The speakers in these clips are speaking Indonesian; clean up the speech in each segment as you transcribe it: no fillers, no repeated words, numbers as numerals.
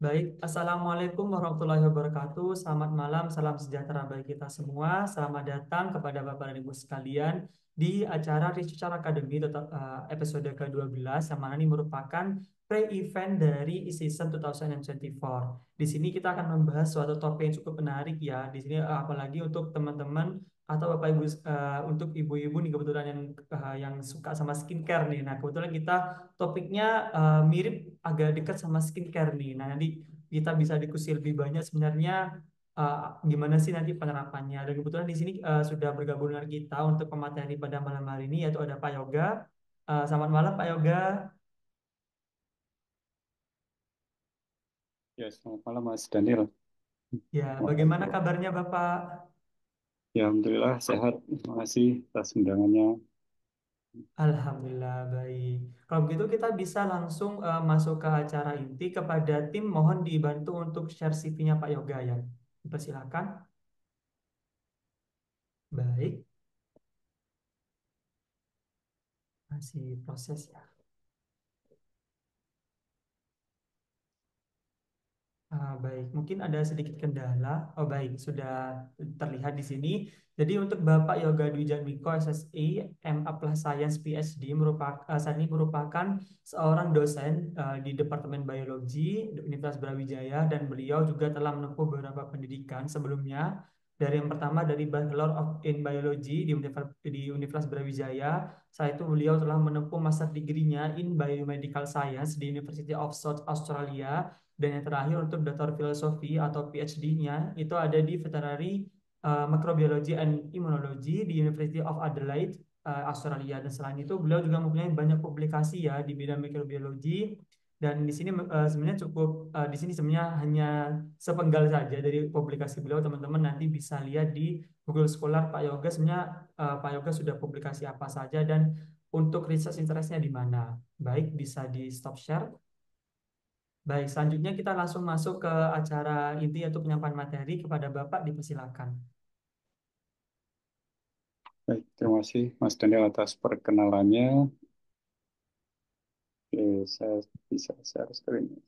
Baik, Assalamualaikum warahmatullahi wabarakatuh. Selamat malam, salam sejahtera bagi kita semua. Selamat datang kepada Bapak dan Ibu sekalian di acara Researcher Academy episode ke-12 yang mana ini merupakan pre-event dari season 2024. Di sini kita akan membahas suatu topik yang cukup menarik ya. Di sini apalagi untuk teman-teman atau Bapak Ibu untuk ibu-ibu nih kebetulan yang suka sama skincare nih. Nah, kebetulan kita topiknya mirip agak dekat sama skincare nih. Nah, nanti kita bisa diskusi lebih banyak sebenarnya uh, gimana sih nanti penerapannya. Dan kebetulan di sini sudah bergabung dengan kita untuk pemateri pada malam hari ini yaitu ada Pak Yoga. Selamat malam Pak Yoga. Ya, selamat malam Mas Daniel. Ya, bagaimana Selamat. kabarnya Bapak? Ya, Alhamdulillah sehat. Terima kasih atas undangannya. Alhamdulillah baik. Kalau begitu kita bisa langsung masuk ke acara inti. Kepada tim mohon dibantu untuk share CV-nya Pak Yoga ya. Dipersilakan. Baik, masih proses ya. Baik, mungkin ada sedikit kendala. Oh baik, sudah terlihat di sini. Jadi untuk Bapak Yoga Dwi Jatmiko SSI, MA Plus Science PhD saat ini merupakan seorang dosen di Departemen Biologi di Universitas Brawijaya dan beliau juga telah menempuh beberapa pendidikan sebelumnya. Dari yang pertama dari in Biology di Universitas Brawijaya. Saat itu beliau telah menempuh master degree-nya in Biomedical Science di University of South Australia dan yang terakhir untuk doktor filosofi atau PhD-nya itu ada di Veterinary Microbiology and Immunology di University of Adelaide, Australia. Dan selain itu beliau juga mempunyai banyak publikasi ya di bidang mikrobiologi. Dan di sini sebenarnya di sini sebenarnya hanya sepenggal saja dari publikasi beliau. Teman-teman nanti bisa lihat di Google Scholar Pak Yoga. Sebenarnya Pak Yoga sudah publikasi apa saja dan untuk research interestnya di mana. Baik, bisa di stop share. Baik, selanjutnya kita langsung masuk ke acara inti yaitu penyampaian materi kepada Bapak dipersilakan. Baik, terima kasih Mas Daniel atas perkenalannya. Oke, saya bisa share screen.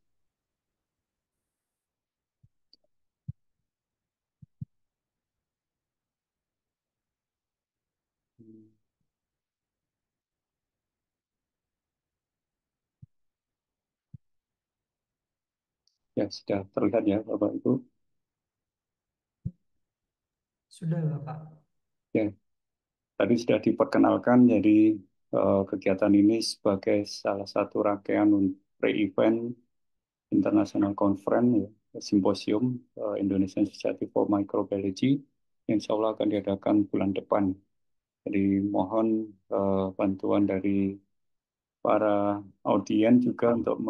Ya, sudah terlihat ya Bapak Ibu. Sudah, Bapak. Ya, tadi sudah diperkenalkan, jadi kegiatan ini sebagai salah satu rangkaian pre-event International Conference, ya, Simposium Indonesian Society for Microbiology, yang insya Allah akan diadakan bulan depan. Jadi mohon bantuan dari para audien juga untuk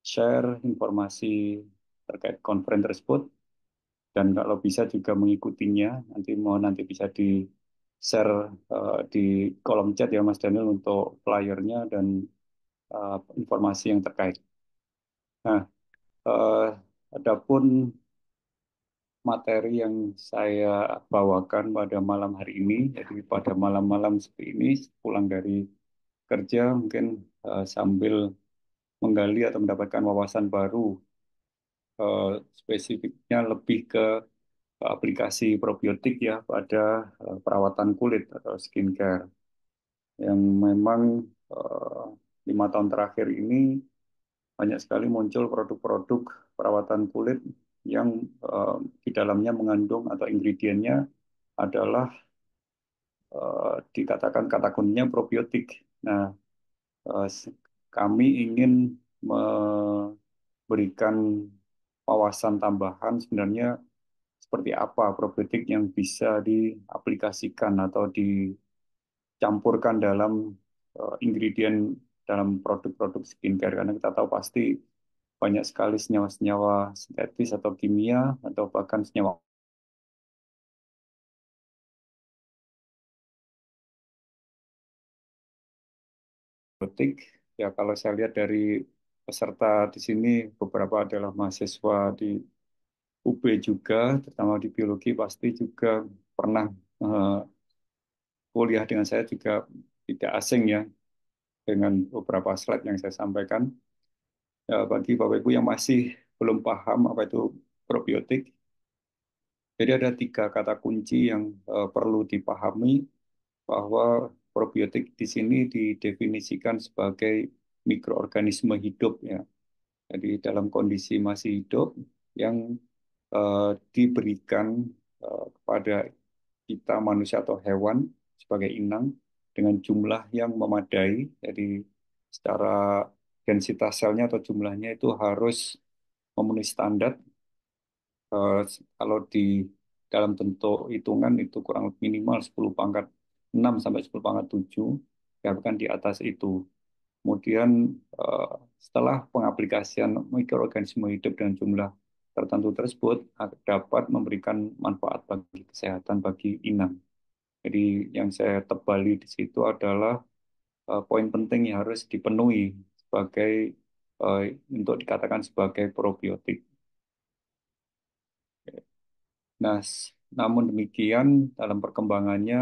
share informasi terkait conference tersebut dan kalau bisa juga mengikutinya. Nanti bisa di share di kolom chat ya Mas Daniel untuk flyernya dan informasi yang terkait. Nah, eh, adapun materi yang saya bawakan pada malam hari ini, jadi pada malam-malam seperti ini, pulang dari kerja mungkin sambil menggali atau mendapatkan wawasan baru, eh, spesifiknya lebih ke aplikasi probiotik ya pada perawatan kulit atau skincare yang memang eh, 5 tahun terakhir ini banyak sekali muncul produk-produk perawatan kulit yang di dalamnya mengandung atau ingredientnya adalah dikatakan kata kuncinya probiotik. Nah, eh, s- kami ingin memberikan wawasan tambahan sebenarnya seperti apa probiotik yang bisa diaplikasikan atau dicampurkan dalam ingredient dalam produk-produk skincare karena kita tahu pasti banyak sekali senyawa-senyawa sintetis atau kimia atau bahkan senyawa probiotik. Ya kalau saya lihat dari peserta di sini beberapa adalah mahasiswa di UB juga, terutama di biologi pasti juga pernah eh, kuliah dengan saya juga tidak asing ya dengan beberapa slide yang saya sampaikan. Ya, bagi Bapak Ibu yang masih belum paham apa itu probiotik, jadi ada tiga kata kunci yang perlu dipahami bahwa probiotik di sini didefinisikan sebagai mikroorganisme hidup ya. Jadi dalam kondisi masih hidup yang diberikan kepada kita manusia atau hewan sebagai inang dengan jumlah yang memadai. Jadi secara densitas selnya atau jumlahnya itu harus memenuhi standar. Kalau di dalam bentuk hitungan itu kurang lebih minimal 10 pangkat 6 sampai 10 pangkat 7, ya bukan di atas itu. Kemudian eh, setelah pengaplikasian mikroorganisme hidup dengan jumlah tertentu tersebut dapat memberikan manfaat bagi kesehatan bagi inang. Jadi yang saya tebali di situ adalah poin penting yang harus dipenuhi sebagai eh, untuk dikatakan sebagai probiotik. Nah, namun demikian dalam perkembangannya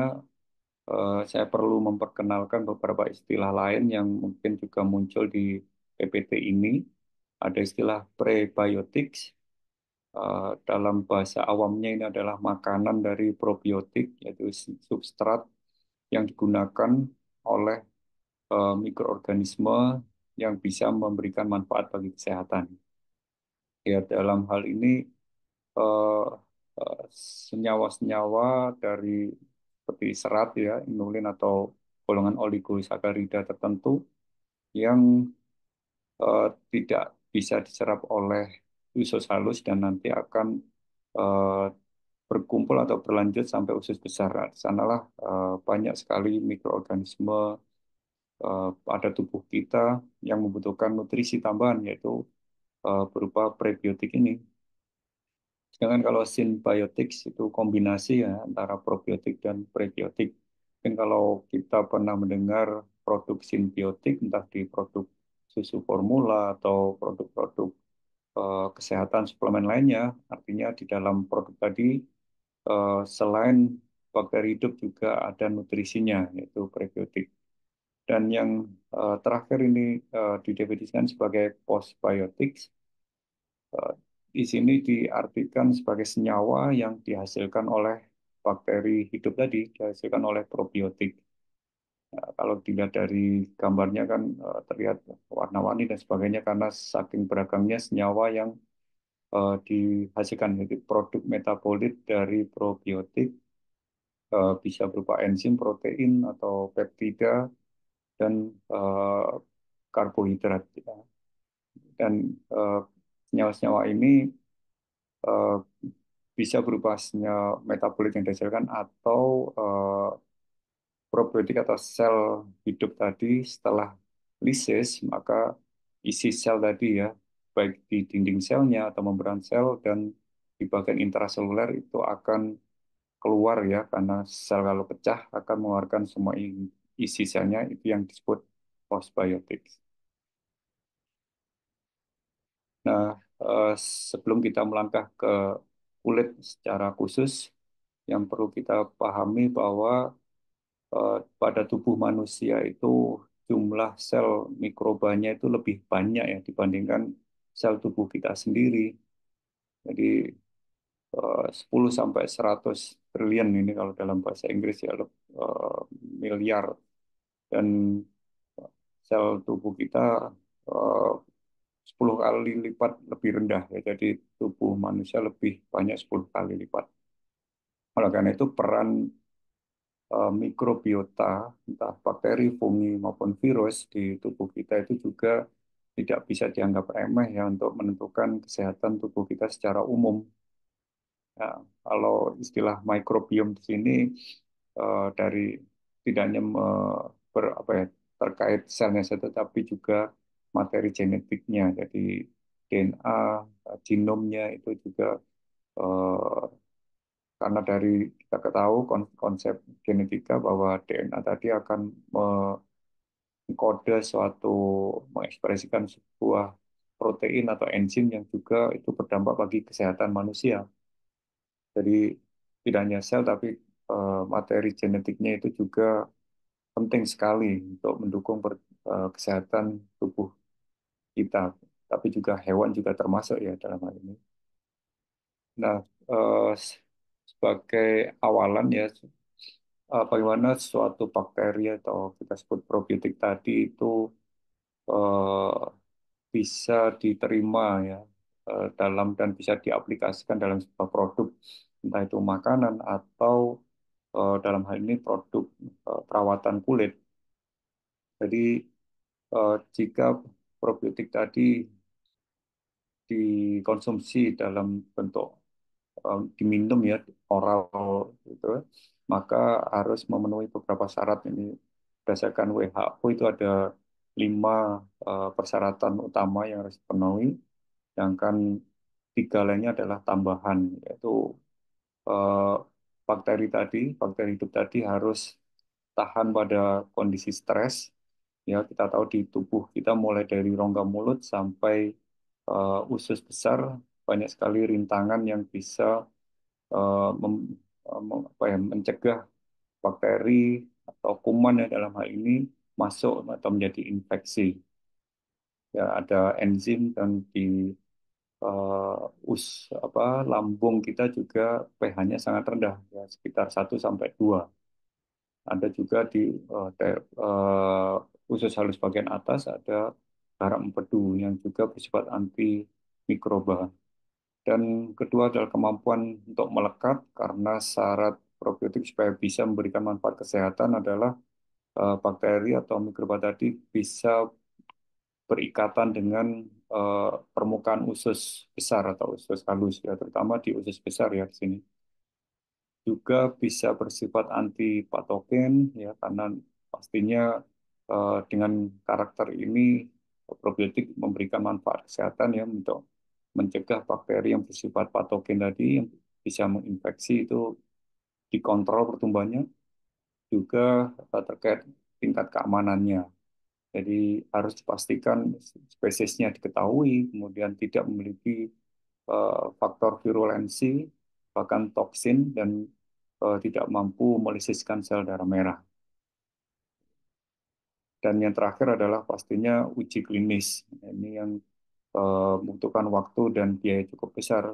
saya perlu memperkenalkan beberapa istilah lain yang mungkin juga muncul di PPT ini. Ada istilah prebiotics. Dalam bahasa awamnya ini adalah makanan dari probiotik, yaitu substrat yang digunakan oleh mikroorganisme yang bisa memberikan manfaat bagi kesehatan. Ya, dalam hal ini eh, eh, senyawa-senyawa dari seperti serat ya, inulin atau golongan oligosakarida tertentu yang tidak bisa diserap oleh usus halus dan nanti akan eh, berkumpul atau berlanjut sampai usus besar. Nah, di sanalah banyak sekali mikroorganisme pada tubuh kita yang membutuhkan nutrisi tambahan yaitu berupa prebiotik ini. Sedangkan kalau symbiotics itu kombinasi ya antara probiotik dan prebiotik. Mungkin kalau kita pernah mendengar produk simbiotik, entah di produk susu formula atau produk-produk kesehatan suplemen lainnya, artinya di dalam produk tadi selain bakteri hidup juga ada nutrisinya, yaitu prebiotik. Dan yang terakhir ini didefinisikan sebagai postbiotics. Eh, Di sini diartikan sebagai senyawa yang dihasilkan oleh bakteri hidup tadi, dihasilkan oleh probiotik. Nah, kalau dilihat dari gambarnya kan terlihat warna-warni dan sebagainya karena saking beragamnya senyawa yang dihasilkan. Jadi produk metabolit dari probiotik bisa berupa enzim, protein, atau peptida, dan eh, karbohidrat. Ya. Dan eh, senyawa-senyawa ini eh, bisa berupa senyawa metabolit yang dihasilkan atau probiotik atau sel hidup tadi setelah lisis maka isi sel tadi ya baik di dinding selnya atau membran sel dan di bagian intraseluler itu akan keluar ya karena sel kalau pecah akan mengeluarkan semua isi selnya itu yang disebut postbiotik. Nah, eh, sebelum kita melangkah ke kulit secara khusus, yang perlu kita pahami bahwa pada tubuh manusia itu jumlah sel mikrobanya itu lebih banyak ya dibandingkan sel tubuh kita sendiri. Jadi 10 sampai 100 triliun ini kalau dalam bahasa Inggris ya eh, miliar dan sel tubuh kita eh, 10 kali lipat lebih rendah ya. Jadi tubuh manusia lebih banyak 10 kali lipat. Oleh karena itu peran mikrobiota, entah bakteri, fungi maupun virus di tubuh kita itu juga tidak bisa dianggap remeh ya untuk menentukan kesehatan tubuh kita secara umum. Nah, kalau istilah mikrobiom di sini dari tidak hanya apa ya, terkait selnya saja, tetapi juga materi genetiknya. Jadi DNA, genomnya itu juga eh, karena dari kita ketahui konsep genetika bahwa DNA tadi akan mengkode suatu mengekspresikan sebuah protein atau enzim yang juga itu berdampak bagi kesehatan manusia. Jadi tidak hanya sel tapi materi genetiknya itu juga penting sekali untuk mendukung kesehatan tubuh kita. tapi juga hewan juga termasuk ya dalam hal ini. Nah, sebagai awalan ya, bagaimana suatu bakteri atau kita sebut probiotik tadi itu eh, bisa diterima ya dalam dan bisa diaplikasikan dalam sebuah produk, entah itu makanan atau dalam hal ini produk perawatan kulit. Jadi jika probiotik tadi dikonsumsi dalam bentuk diminum ya oral gitu, maka harus memenuhi beberapa syarat ini. Berdasarkan WHO itu ada 5 persyaratan utama yang harus dipenuhi, sedangkan 3 lainnya adalah tambahan, yaitu eh, bakteri hidup tadi harus tahan pada kondisi stres. Ya, kita tahu di tubuh kita mulai dari rongga mulut sampai usus besar banyak sekali rintangan yang bisa apa ya, mencegah bakteri atau kuman ya dalam hal ini masuk atau menjadi infeksi. Ya, ada enzim dan di apa lambung kita juga pH-nya sangat rendah ya sekitar 1 sampai 2. Ada juga di usus halus bagian atas ada garam empedu yang juga bersifat antimikroba. Dan kedua adalah kemampuan untuk melekat karena syarat probiotik supaya bisa memberikan manfaat kesehatan adalah bakteri atau mikroba tadi bisa berikatan dengan permukaan usus besar atau usus halus ya, terutama di usus besar ya di sini. Juga bisa bersifat anti patogen ya karena pastinya dengan karakter ini probiotik memberikan manfaat kesehatan ya untuk mencegah bakteri yang bersifat patogen tadi yang bisa menginfeksi itu dikontrol pertumbuhannya, juga terkait tingkat keamanannya. Jadi harus dipastikan spesiesnya diketahui, kemudian tidak memiliki faktor virulensi, bahkan toksin, dan tidak mampu melisiskan sel darah merah. Dan yang terakhir adalah pastinya uji klinis. Ini yang membutuhkan waktu dan biaya cukup besar,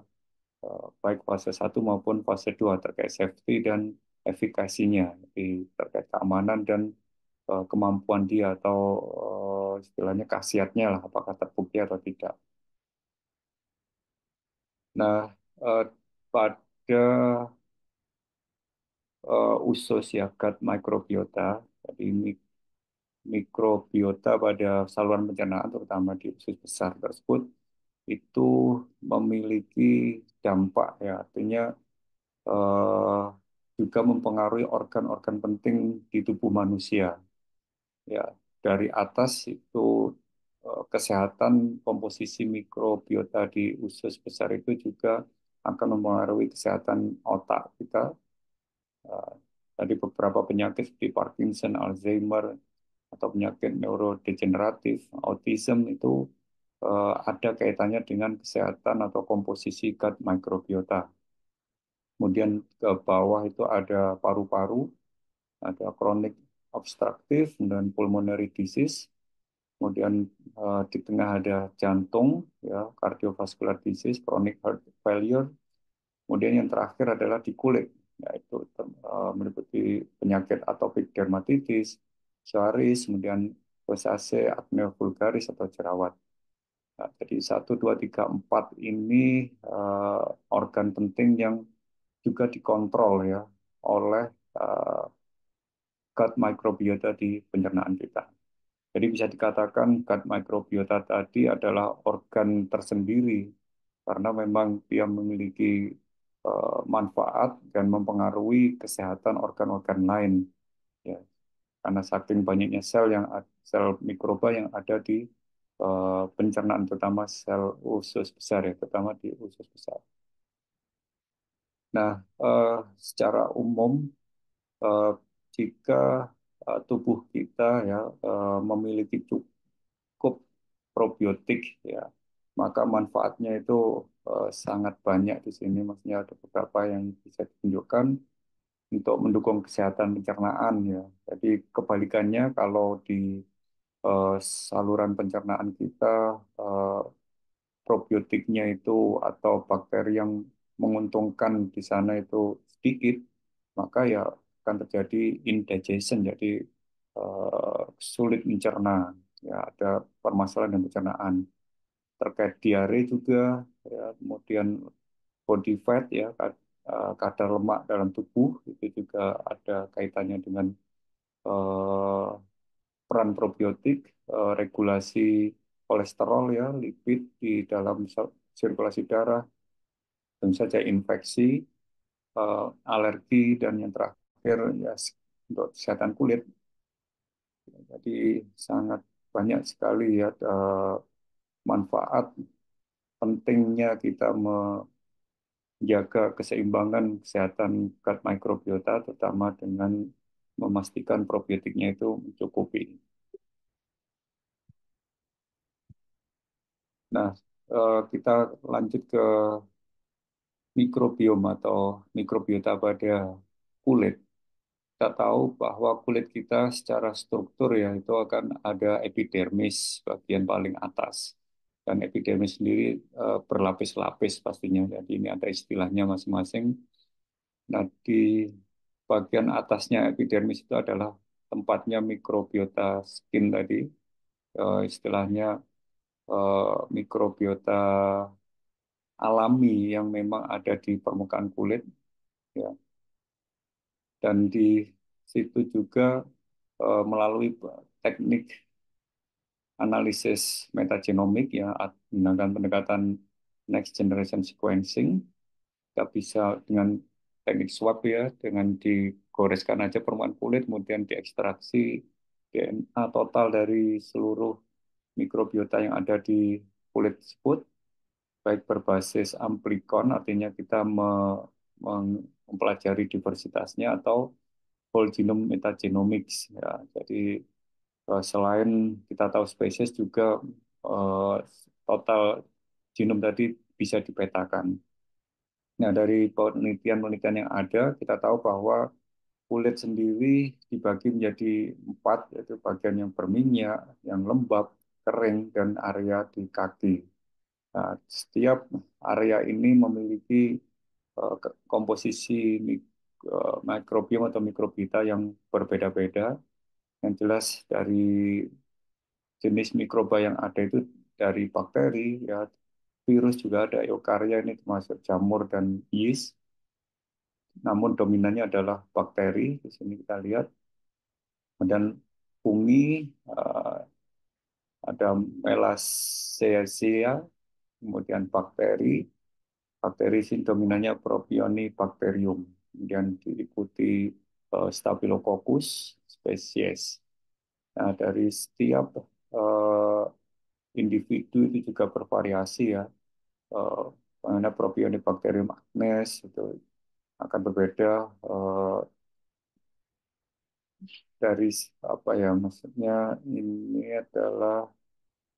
baik fase 1 maupun fase 2 terkait safety dan efikasinya, jadi terkait keamanan dan kemampuan dia atau istilahnya khasiatnya lah, apakah terbukti atau tidak. Nah, eh, pada usus ya gut microbiota, jadi mikrobiota pada saluran pencernaan terutama di usus besar tersebut itu memiliki dampak ya, artinya eh, juga mempengaruhi organ-organ penting di tubuh manusia. Ya, dari atas itu kesehatan komposisi mikrobiota di usus besar itu juga akan mempengaruhi kesehatan otak kita. Eh, Tadi beberapa penyakit seperti Parkinson, Alzheimer, atau penyakit neurodegeneratif, autism itu ada kaitannya dengan kesehatan atau komposisi gut microbiota. Kemudian ke bawah itu ada paru-paru, ada chronic obstructive dan pulmonary disease. Kemudian di tengah ada jantung, ya, cardiovascular disease, chronic heart failure. Kemudian yang terakhir adalah di kulit, yaitu meliputi penyakit atopic dermatitis, psoriasis, kemudian rosacea, acne vulgaris atau jerawat. Nah, jadi 1, 2, 3, 4 ini organ penting yang juga dikontrol ya oleh eh, gut microbiota di pencernaan kita. Jadi bisa dikatakan gut microbiota tadi adalah organ tersendiri karena memang dia memiliki manfaat dan mempengaruhi kesehatan organ-organ lain ya. Karena saking banyaknya sel mikroba yang ada di pencernaan terutama sel usus besar ya, terutama di usus besar. Nah, secara umum eh, jika tubuh kita ya memiliki cukup probiotik ya, maka manfaatnya itu sangat banyak di sini. Maksudnya ada beberapa yang bisa ditunjukkan untuk mendukung kesehatan pencernaan ya. Jadi kebalikannya kalau di saluran pencernaan kita probiotiknya itu atau bakteri yang menguntungkan di sana itu sedikit, maka ya akan terjadi indigestion, jadi sulit mencerna. Ya, ada permasalahan dengan pencernaan. Terkait diare juga, ya, kemudian body fat ya, kadar lemak dalam tubuh itu juga ada kaitannya dengan eh, peran probiotik, regulasi kolesterol ya, lipid di dalam sirkulasi darah, tentu saja infeksi, alergi, dan yang terakhir ya untuk kesehatan kulit. Jadi sangat banyak sekali ya manfaat pentingnya kita menjaga keseimbangan kesehatan gut microbiota, terutama dengan memastikan probiotiknya itu mencukupi. Nah, kita lanjut ke mikrobiom atau mikrobiota pada kulit. Kita tahu bahwa kulit kita secara struktur ya itu akan ada epidermis bagian paling atas. Dan epidermis sendiri berlapis-lapis pastinya. Jadi ini ada istilahnya masing-masing. Nah, di bagian atasnya epidermis itu adalah tempatnya mikrobiota skin tadi. Istilahnya mikrobiota alami yang memang ada di permukaan kulit, ya. Dan di situ juga melalui teknik analisis metagenomik ya, menggunakan pendekatan next generation sequencing, kita bisa dengan teknik swab ya, dengan digoreskan aja permukaan kulit, kemudian diekstraksi DNA total dari seluruh mikrobiota yang ada di kulit tersebut, baik berbasis amplikon, artinya kita mempelajari diversitasnya, atau whole genome metagenomics ya. Jadi selain kita tahu spesies juga eh, total genom tadi bisa dipetakan. Nah, dari penelitian-penelitian yang ada, kita tahu bahwa kulit sendiri dibagi menjadi empat, yaitu bagian yang berminyak, yang lembab, kering, dan area di kaki. Nah, setiap area ini memiliki komposisi mikrobiom atau mikrobita yang berbeda-beda. Yang jelas dari jenis mikroba yang ada itu dari bakteri, ya, virus juga ada, eukarya ini termasuk jamur dan yeast. Namun dominannya adalah bakteri. Di sini kita lihat. Dan fungi, eh, ada Melasthesia, kemudian bakteri. Bakteri sini dominannya Propionibacterium. Kemudian diikuti Staphylococcus spesies. Nah, dari setiap eh, individu itu juga bervariasi ya. Eh, Mengenai Propionibacterium acnes itu akan berbeda dari apa ya, maksudnya ini adalah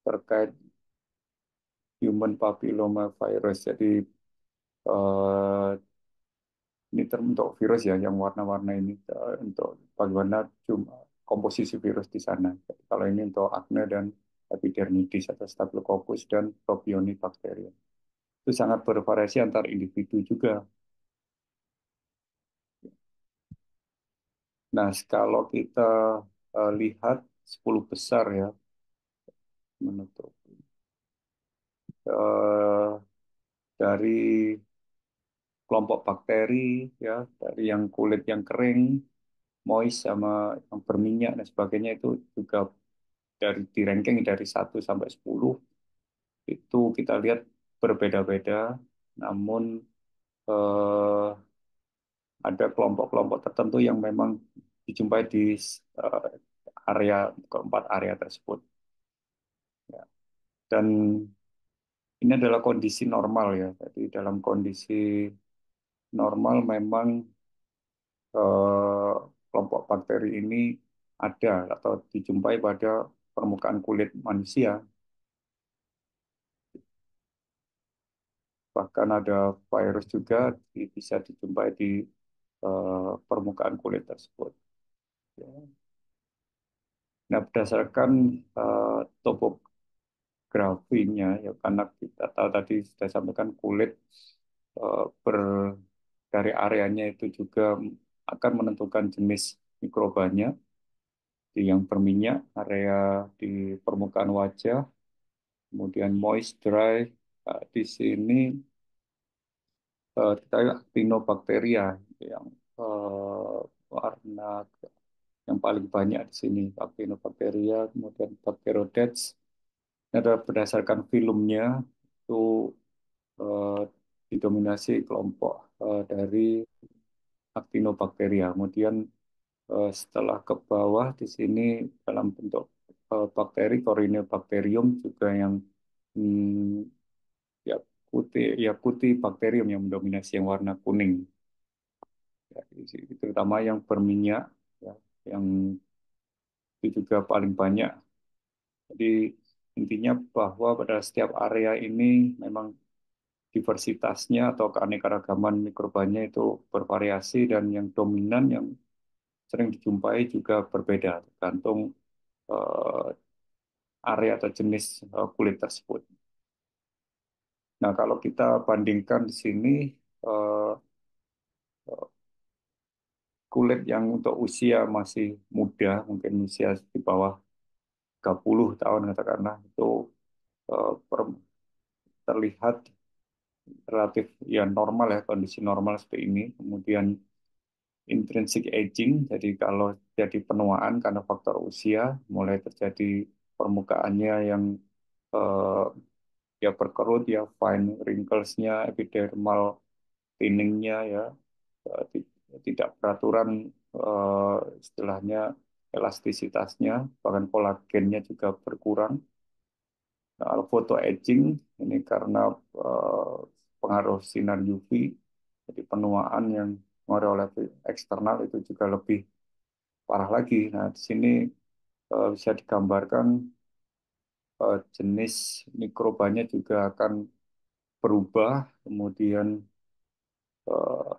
terkait human papilloma virus. Jadi eh, ini untuk virus ya yang warna-warna ini, untuk bagaimana komposisi virus di sana. Jadi, kalau ini untuk acne dan epidermidis atau Staphylococcus dan Propionibacterium. Itu sangat bervariasi antar individu juga. Nah, kalau kita lihat 10 besar ya, menutup eh, dari kelompok bakteri ya, dari yang kulit yang kering, moist, sama yang berminyak dan sebagainya, itu juga dari di ranking dari 1 sampai 10 itu kita lihat berbeda-beda, namun eh, ada kelompok-kelompok tertentu yang memang dijumpai di eh, area keempat area tersebut. Ya. Dan ini adalah kondisi normal ya. Jadi dalam kondisi normal memang eh, kelompok bakteri ini ada atau dijumpai pada permukaan kulit manusia. Bahkan ada virus juga bisa dijumpai di permukaan kulit tersebut. Ya. Nah, berdasarkan grafinya ya, karena kita tahu tadi sudah sampaikan kulit ber dari areanya itu juga akan menentukan jenis mikrobanya. Di yang berminyak, area di permukaan wajah, kemudian moist, dry. Di sini kita lihat actinobacteria yang warna yang paling banyak di sini, actinobacteria, kemudian bacteroidetes. Ini adalah berdasarkan filmnya itu eh, didominasi kelompok dari actinobacteria. Kemudian setelah ke bawah di sini dalam bentuk bakteri Corynebacterium juga yang hmm, ya putih bakterium yang mendominasi yang warna kuning. Ya, terutama yang berminyak ya, yang itu juga paling banyak. Jadi intinya bahwa pada setiap area ini memang diversitasnya atau keanekaragaman mikrobanya itu bervariasi dan yang dominan yang sering dijumpai juga berbeda tergantung eh, area atau jenis kulit tersebut. Nah, kalau kita bandingkan di sini eh, kulit yang untuk usia masih muda, mungkin usia di bawah 30 tahun katakanlah itu eh, terlihat relatif ya normal ya, kondisi normal seperti ini. Kemudian intrinsic aging, jadi kalau jadi penuaan karena faktor usia, mulai terjadi permukaannya yang eh, ya berkerut ya, fine wrinkles-nya, epidermal thinningnya ya, tidak beraturan istilahnya elastisitasnya, bahkan kolagennya juga berkurang. Nah, photo aging ini karena eh, pengaruh sinar UV, jadi penuaan yang pengaruh oleh eksternal itu juga lebih parah lagi. Nah, di sini bisa digambarkan jenis mikrobanya juga akan berubah, kemudian eh,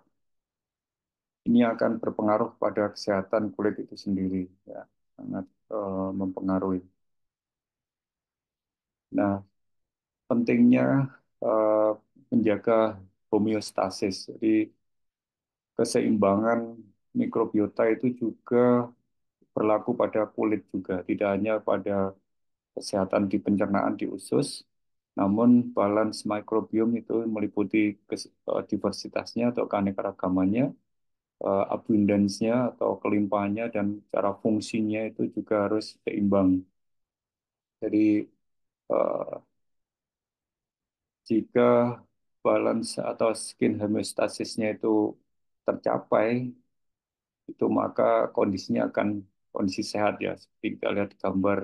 ini akan berpengaruh pada kesehatan kulit itu sendiri, ya, sangat mempengaruhi. Nah, pentingnya eh, menjaga homeostasis, jadi keseimbangan mikrobiota itu juga berlaku pada kulit juga, tidak hanya pada kesehatan di pencernaan di usus, namun balance microbiome itu meliputi diversitasnya atau keanekaragamannya, abundance-nya atau kelimpahannya, dan cara fungsinya itu juga harus seimbang. Jadi eh, jika balance atau skin homeostasisnya itu tercapai, itu maka kondisinya akan kondisi sehat ya. Seperti kita lihat di gambar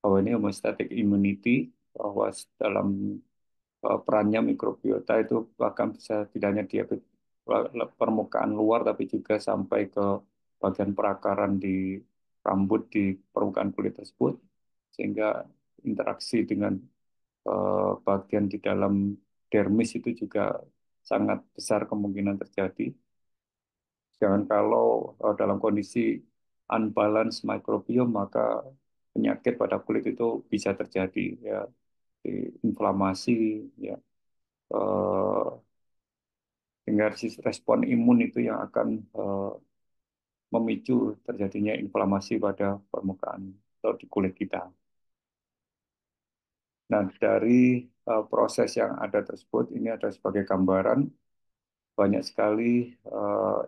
bahwa ini homeostatic immunity, bahwa dalam perannya mikrobiota itu bahkan bisa tidak hanya di permukaan luar, tapi juga sampai ke bagian perakaran di rambut di permukaan kulit tersebut, sehingga interaksi dengan bagian di dalam dermis itu juga sangat besar kemungkinan terjadi. Jangan kalau dalam kondisi unbalance microbiome, maka penyakit pada kulit itu bisa terjadi ya, inflamasi ya, eh, sehingga respon imun itu yang akan memicu terjadinya inflamasi pada permukaan atau di kulit kita. Nah, dari proses yang ada tersebut, ini ada sebagai gambaran banyak sekali. eh,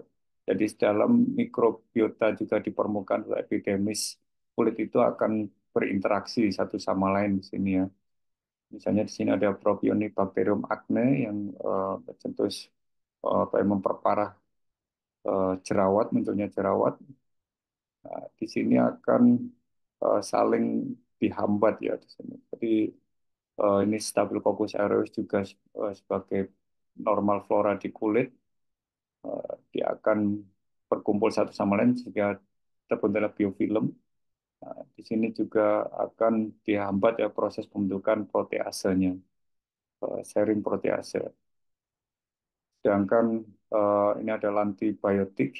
jadi dalam mikrobiota juga di permukaan atau epidermis kulit itu akan berinteraksi satu sama lain di sini ya. Misalnya di sini ada Propionibacterium acne yang bercentus apa yang memperparah jerawat, munculnya jerawat. Nah, di sini akan saling dihambat ya di sini. Jadi ini Staphylococcus aureus juga sebagai normal flora di kulit, dia akan berkumpul satu sama lain sehingga terbentuklah biofilm. Nah, di sini juga akan dihambat ya proses pembentukan proteasenya, sharing protease. Sedangkan ini adalah antibiotik,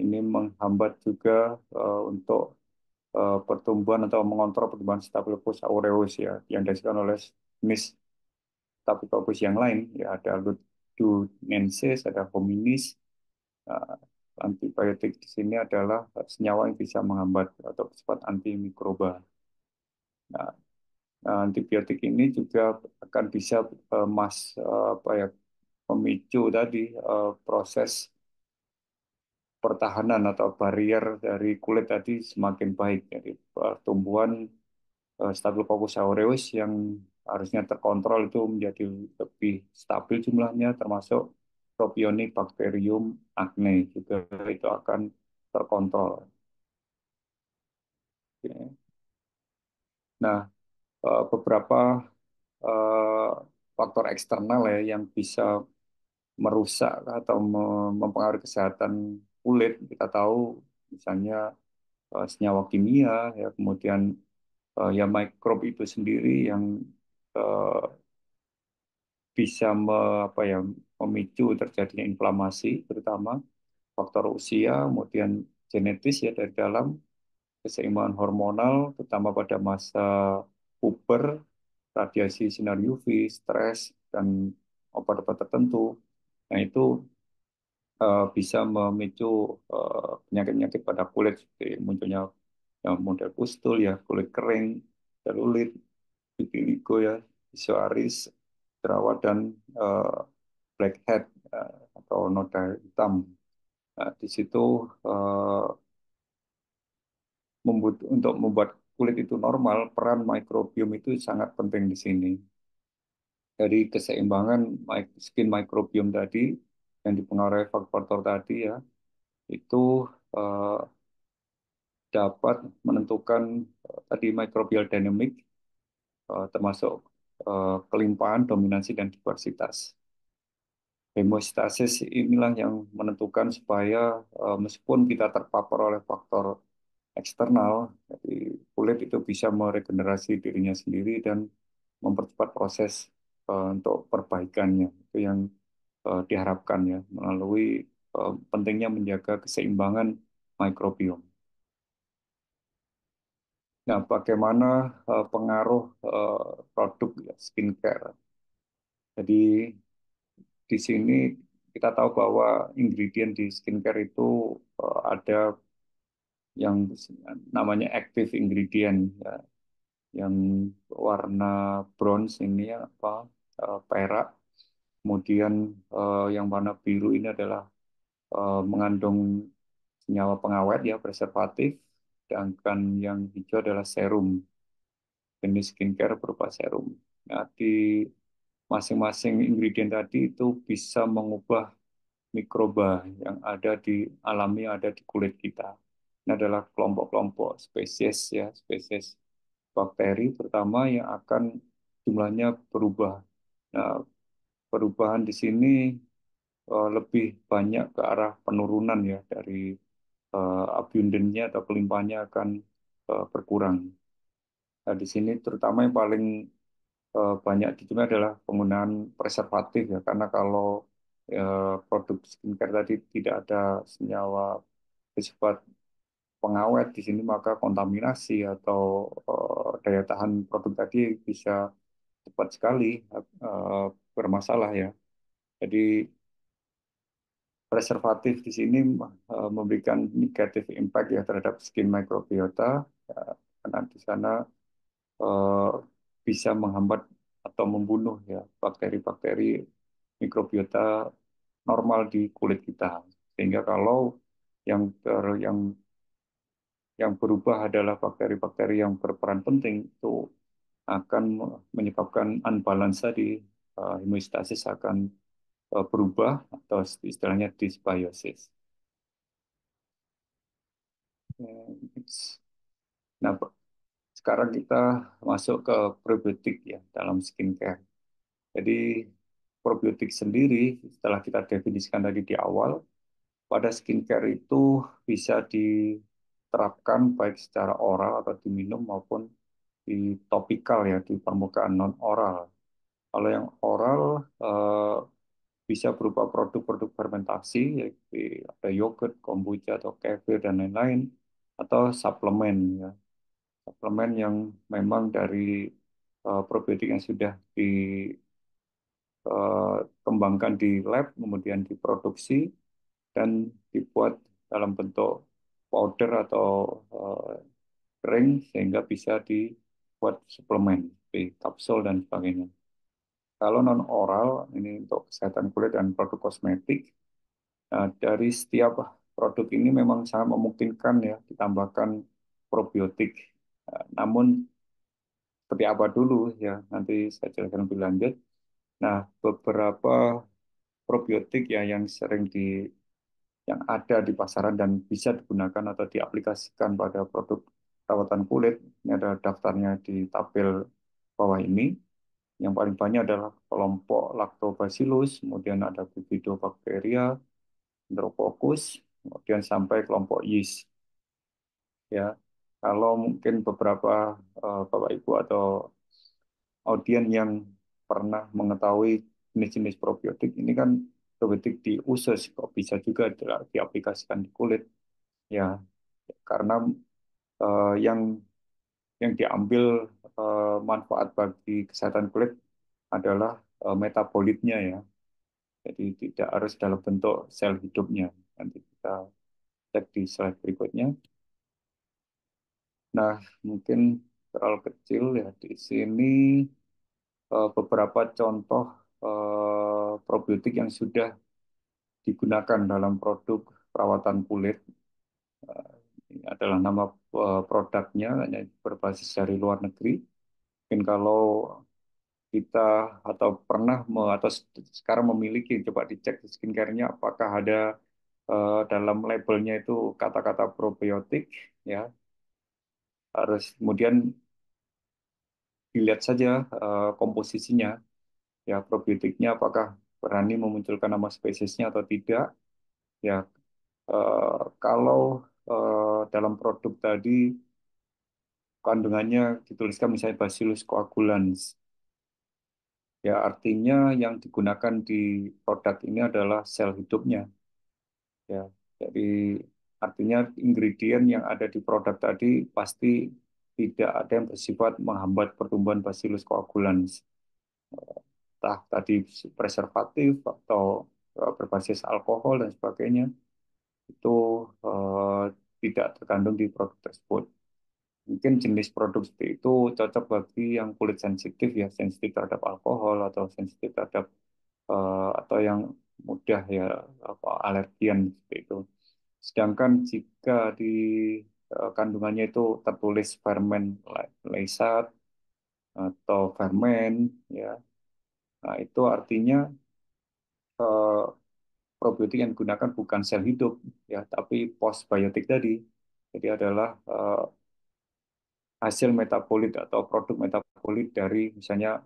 ini menghambat juga untuk pertumbuhan atau mengontrol pertumbuhan Staphylococcus aureus ya yang dihasilkan oleh jenis Staphylococcus yang lain ya ada Ludinensis, ada hominis. Nah, antibiotik di sini adalah senyawa yang bisa menghambat atau bersifat antimikroba. Nah, antibiotik ini juga akan bisa apa ya memicu tadi proses pertahanan atau barrier dari kulit tadi semakin baik. Jadi pertumbuhan Staphylococcus aureus yang harusnya terkontrol itu menjadi lebih stabil jumlahnya, termasuk Propionibacterium acne juga itu akan terkontrol. Oke. Nah, beberapa eh, faktor eksternal ya yang bisa merusak atau mempengaruhi kesehatan kulit. Kita tahu misalnya senyawa kimia, ya kemudian ya mikrob itu sendiri yang eh, bisa apa ya memicu terjadinya inflamasi, terutama faktor usia, kemudian genetis ya dari dalam keseimbangan hormonal, terutama pada masa puber, radiasi sinar UV, stres, dan obat-obat tertentu. Nah, itu bisa memicu penyakit-penyakit pada kulit seperti munculnya model pustul ya, kulit kering, selulit, vitiligo ya, psoriasis, jerawat dan eh, blackhead atau noda hitam. Nah, di situ eh, untuk membuat kulit itu normal, peran microbiome itu sangat penting di sini. Dari keseimbangan skin microbiome tadi yang dipengaruhi faktor tadi ya, itu eh, dapat menentukan tadi microbial dynamic termasuk kelimpahan, dominansi dan diversitas. Hemostasis inilah yang menentukan supaya meskipun kita terpapar oleh faktor eksternal, jadi kulit itu bisa meregenerasi dirinya sendiri dan mempercepat proses untuk perbaikannya. Itu yang diharapkan ya melalui pentingnya menjaga keseimbangan mikrobiom. Nah, bagaimana pengaruh produk ya, skincare? Jadi di sini kita tahu bahwa ingredient di skincare itu ada yang namanya active ingredient ya, yang warna bronze ini ya, apa perak. Kemudian yang warna biru ini adalah mengandung senyawa pengawet ya preservatif. Sedangkan yang hijau adalah serum jenis skincare berupa serum. Nah, di masing-masing ingredient tadi itu bisa mengubah mikroba yang ada di alami yang ada di kulit kita. Ini adalah kelompok-kelompok spesies ya, spesies bakteri terutama yang akan jumlahnya berubah. Nah, perubahan di sini lebih banyak ke arah penurunan ya dari abundannya atau kelimpahannya akan berkurang. Nah, di sini terutama yang paling banyak ditemui adalah penggunaan preservatif ya karena kalau produk skincare tadi tidak ada senyawa bersifat pengawet di sini maka kontaminasi atau daya tahan produk tadi bisa cepat sekali eh, bermasalah ya. Jadi preservatif di sini memberikan negatif impact ya terhadap skin microbiota ya, karena di sana eh, bisa menghambat atau membunuh ya bakteri-bakteri mikrobiota normal di kulit kita. Sehingga kalau yang berubah adalah bakteri-bakteri yang berperan penting itu akan menyebabkan unbalance di homeostasis akan berubah atau istilahnya dysbiosis. Nah, sekarang kita masuk ke probiotik ya dalam skincare. Jadi probiotik sendiri setelah kita definisikan tadi di awal, pada skincare itu bisa diterapkan baik secara oral atau diminum maupun di topikal ya di permukaan non oral. Kalau yang oral bisa berupa produk-produk fermentasi yaitu ada yogurt, kombucha atau kefir dan lain-lain atau suplemen ya. suplemen yang memang dari probiotik yang sudah dikembangkan di lab, kemudian diproduksi dan dibuat dalam bentuk powder atau eh, kering sehingga bisa dibuat suplemen, di kapsul dan sebagainya. Kalau non oral ini untuk kesehatan kulit dan produk kosmetik, nah, dari setiap produk ini memang sangat memungkinkan ya ditambahkan probiotik. Namun seperti apa dulu ya nanti saya jelaskan lebih lanjut. Nah, beberapa probiotik ya yang sering yang ada di pasaran dan bisa digunakan atau diaplikasikan pada produk perawatan kulit. Ini ada daftarnya di tabel bawah ini. Yang paling banyak adalah kelompok Lactobacillus, kemudian ada Bifidobacteria, Enterococcus, kemudian sampai kelompok yeast. Ya, kalau mungkin beberapa Bapak Ibu atau audien yang pernah mengetahui jenis-jenis probiotik ini kan probiotik di usus kok bisa juga diaplikasikan di kulit ya karena yang diambil manfaat bagi kesehatan kulit adalah metabolitnya ya. Jadi tidak harus dalam bentuk sel hidupnya. Nanti kita cek di slide berikutnya. Nah, mungkin terlalu kecil ya di sini beberapa contoh probiotik yang sudah digunakan dalam produk perawatan kulit. Ini adalah nama produknya, hanya berbasis dari luar negeri. Mungkin kalau kita atau pernah atau sekarang memiliki coba dicek di skincare-nya apakah ada dalam labelnya itu kata-kata probiotik ya harus kemudian dilihat saja komposisinya ya probiotiknya apakah berani memunculkan nama spesiesnya atau tidak ya kalau dalam produk tadi kandungannya dituliskan misalnya Bacillus coagulans ya artinya yang digunakan di produk ini adalah sel hidupnya. Ya, jadi artinya ingredient yang ada di produk tadi pasti tidak ada yang bersifat menghambat pertumbuhan Bacillus coagulans. Entah tadi preservatif atau berbasis alkohol dan sebagainya, itu eh, tidak terkandung di produk tersebut. Mungkin jenis produk seperti itu cocok bagi yang kulit sensitif ya, sensitif terhadap alkohol atau sensitif terhadap atau yang mudah ya apa alergian seperti itu. Sedangkan jika di kandungannya itu tertulis fermen lesat atau fermen, ya, nah itu artinya eh, probiotik yang digunakan bukan sel hidup, ya, tapi postbiotik tadi. Jadi adalah hasil metabolit atau produk metabolit dari misalnya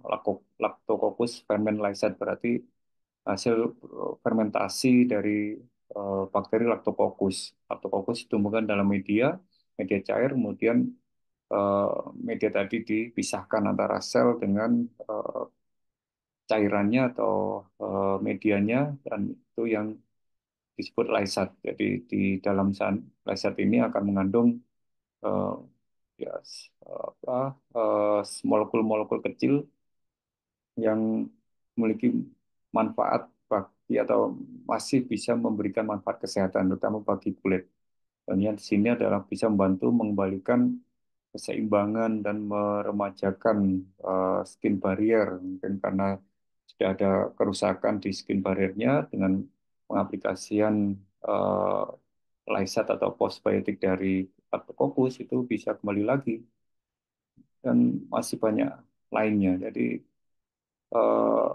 Lactococcus ferment-lysae berarti hasil fermentasi dari bakteri Lactococcus. Lactococcus ditumbuhkan dalam media, media cair, kemudian eh, media tadi dipisahkan antara sel dengan eh, cairannya atau medianya, dan itu yang disebut lysat. Jadi di dalam lysat ini akan mengandung eh, ya apa molekul-molekul kecil yang memiliki manfaat bagi atau masih bisa memberikan manfaat kesehatan, terutama bagi kulit. Dan yang di sini adalah bisa membantu mengembalikan keseimbangan dan meremajakan skin barrier. Mungkin karena sudah ada kerusakan di skin barriernya dengan pengaplikasian eh, lysat atau postbiotik dari Streptococcus itu bisa kembali lagi dan masih banyak lainnya. Jadi eh,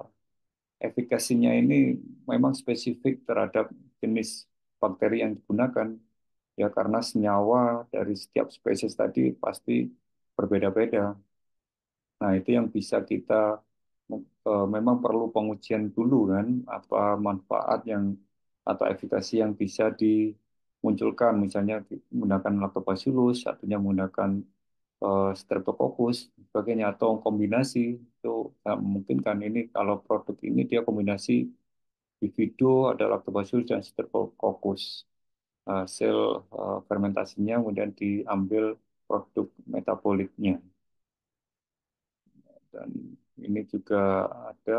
efikasinya ini memang spesifik terhadap jenis bakteri yang digunakan ya karena senyawa dari setiap spesies tadi pasti berbeda-beda. Nah, itu yang bisa kita memang perlu pengujian dulu kan apa manfaat yang atau efikasi yang bisa dimunculkan misalnya menggunakan lactobacillus, satunya menggunakan Streptococcus, sebagainya atau kombinasi itu sangat memungkinkan ini kalau produk ini dia kombinasi Bifido, ada Lactobacillus dan Streptococcus. Hasil fermentasinya kemudian diambil produk metaboliknya. Dan ini juga ada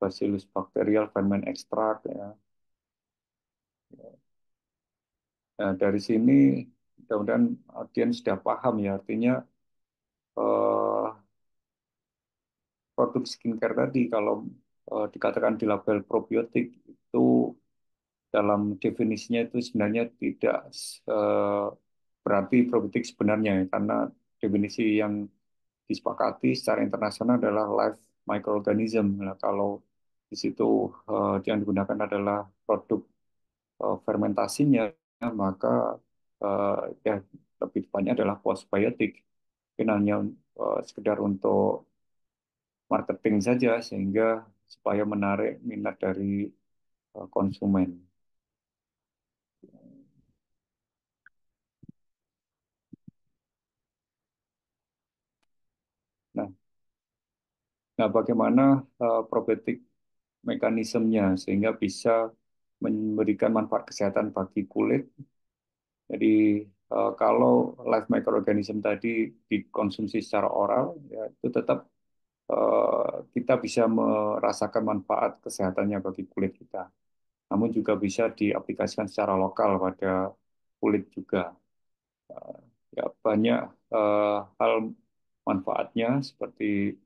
Bacillus bacterial ferment extract ya. Nah, dari sini mudah-mudahan audiens sudah paham ya, artinya eh, produk skincare tadi kalau dikatakan di label probiotik itu dalam definisinya itu sebenarnya tidak eh, berarti probiotik sebenarnya ya, karena definisi yang disepakati secara internasional adalah live microorganism. Nah, kalau di situ yang digunakan adalah produk fermentasinya, maka ya lebih tepatnya adalah postbiotik. Mungkin hanya sekedar untuk marketing saja sehingga supaya menarik minat dari konsumen. Nah, nah bagaimana probiotik mekanismenya sehingga bisa memberikan manfaat kesehatan bagi kulit. Jadi kalau live microorganism tadi dikonsumsi secara oral, ya itu tetap kita bisa merasakan manfaat kesehatannya bagi kulit kita. Namun juga bisa diaplikasikan secara lokal pada kulit juga. Ya, banyak hal manfaatnya seperti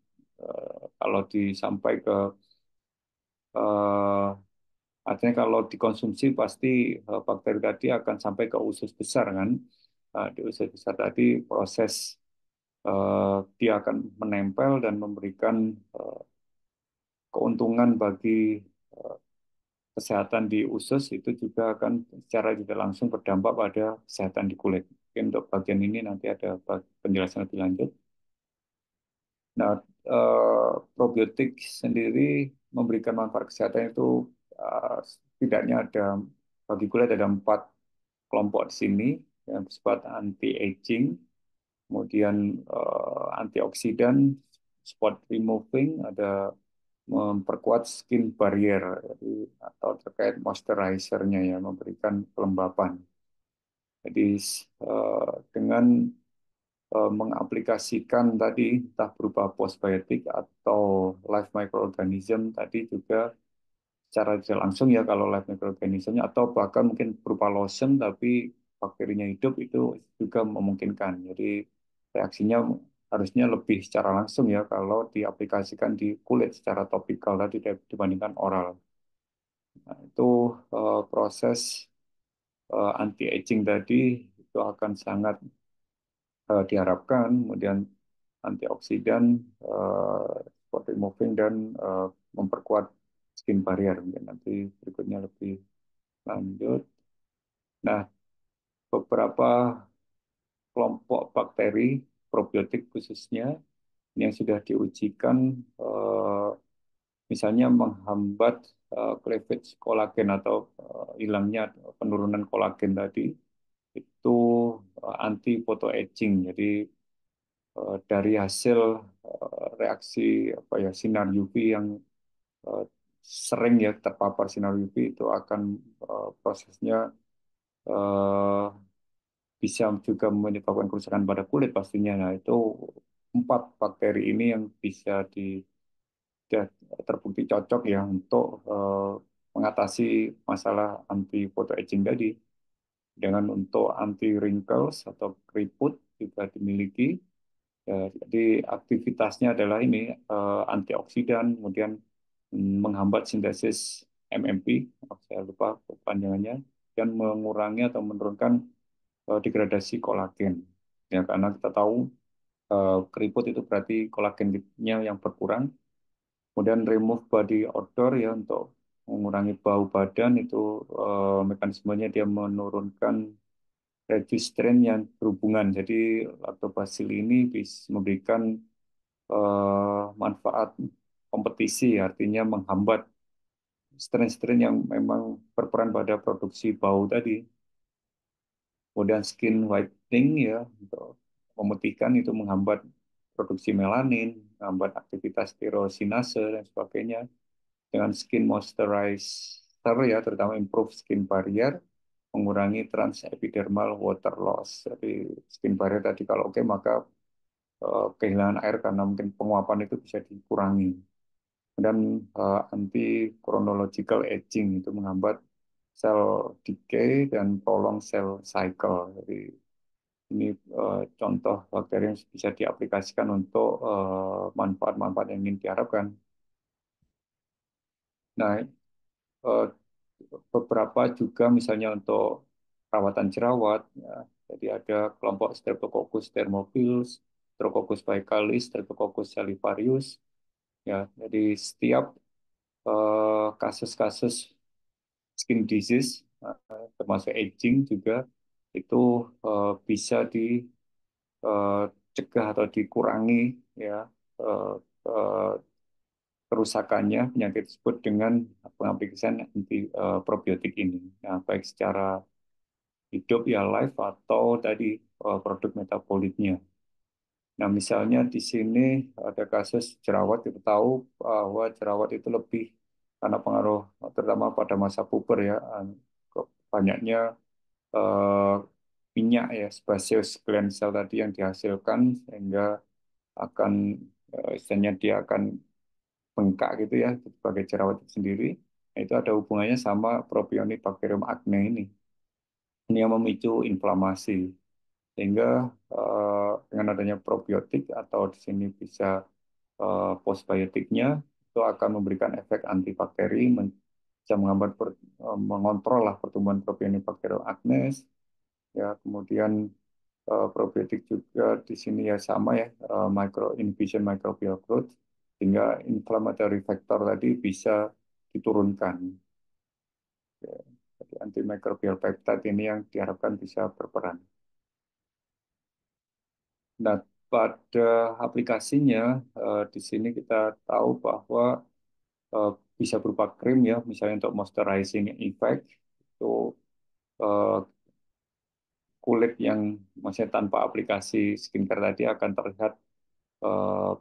kalau disampai ke eh, artinya kalau dikonsumsi pasti bakteri tadi akan sampai ke usus besar kan. Di usus besar tadi proses dia akan menempel dan memberikan eh, keuntungan bagi eh, kesehatan di usus itu juga akan secara tidak langsung berdampak pada kesehatan di kulit. Mungkin untuk bagian ini nanti ada penjelasan lebih lanjut. Nah, probiotik sendiri memberikan manfaat kesehatan itu setidaknya ada bagi kulit ada 4 kelompok di sini yang bersifat anti-aging, kemudian antioksidan, spot removing, ada memperkuat skin barrier jadi, atau terkait moisturizer-nya ya memberikan kelembapan. Jadi dengan mengaplikasikan tadi entah berupa postbiotik atau live microorganism tadi juga secara tidak langsung ya kalau live microorganismnya atau bahkan mungkin berupa lotion tapi bakterinya hidup itu juga memungkinkan. Jadi reaksinya harusnya lebih secara langsung ya kalau diaplikasikan di kulit secara topikal tadi dibandingkan oral. Nah, itu proses anti-aging tadi itu akan sangat diharapkan, kemudian antioksidan, spot removing, dan memperkuat skin barrier. Mungkin nanti berikutnya lebih lanjut. Nah, beberapa kelompok bakteri probiotik khususnya yang sudah diujikan, misalnya menghambat cleavage kolagen atau hilangnya penurunan kolagen tadi, itu anti photoaging. Jadi dari hasil reaksi apa ya sinar UV yang eh, sering ya terpapar sinar UV itu akan prosesnya eh, bisa juga menyebabkan kerusakan pada kulit pastinya. Nah, itu 4 bakteri ini yang bisa sudah terbukti cocok ya untuk mengatasi masalah anti photoaging tadi. Dengan untuk anti wrinkles atau keriput juga dimiliki. Ya, jadi aktivitasnya adalah ini antioksidan, kemudian menghambat sintesis MMP, saya lupa kepanjangannya, dan mengurangi atau menurunkan degradasi kolagen. Ya, karena kita tahu keriput itu berarti kolagennya yang berkurang. Kemudian remove body odor ya untuk mengurangi bau badan itu mekanismenya dia menurunkan reduced yang berhubungan. Jadi lactobacilli ini bisa memberikan manfaat kompetisi, artinya menghambat strain-strain yang memang berperan pada produksi bau tadi. Kemudian skin whitening ya, untuk memutihkan itu menghambat produksi melanin, menghambat aktivitas tirosinase dan sebagainya. Dengan skin moisturizer ya, terutama improve skin barrier, mengurangi transepidermal water loss. Jadi skin barrier tadi kalau oke, maka kehilangan air karena mungkin penguapan itu bisa dikurangi. Dan anti chronological aging itu menghambat sel decay dan prolong cell cycle. Jadi ini contoh bakteri yang bisa diaplikasikan untuk manfaat-manfaat yang ingin diharapkan. Nah, eh, beberapa juga misalnya untuk perawatan jerawat, ya. Jadi ada kelompok Streptococcus thermophilus, Streptococcus baecalis, Streptococcus salivarius. Ya, jadi setiap kasus-kasus skin disease, termasuk aging juga, itu bisa dicegah atau dikurangi ya eh, eh, kerusakannya penyakit tersebut dengan pengaplikasian anti probiotik ini. Nah, baik secara hidup ya live atau tadi produk metabolitnya. Nah, misalnya di sini ada kasus jerawat, kita tahu bahwa jerawat itu lebih karena pengaruh terutama pada masa puber ya, banyaknya eh, minyak ya, sebaseous gland cell tadi yang dihasilkan sehingga akan istilahnya dia akan bengkak gitu ya sebagai jerawat itu sendiri. Nah, itu ada hubungannya sama Propionibacterium acne ini. Ini yang memicu inflamasi. Sehingga dengan adanya probiotik atau di sini bisa postbiotiknya itu akan memberikan efek antibakteri, bisa menghambat mengontrol lah pertumbuhan Propionibacterium acnes. Ya, kemudian probiotik juga di sini ya sama ya, micro inhibition microbial growth, sehingga inflammatory factor tadi bisa diturunkan. Ya, jadi antimicrobial peptide ini yang diharapkan bisa berperan. Nah, pada aplikasinya di sini kita tahu bahwa eh, bisa berupa krim ya, misalnya untuk moisturizing effect itu eh, kulit yang maksudnya tanpa aplikasi skincare tadi akan terlihat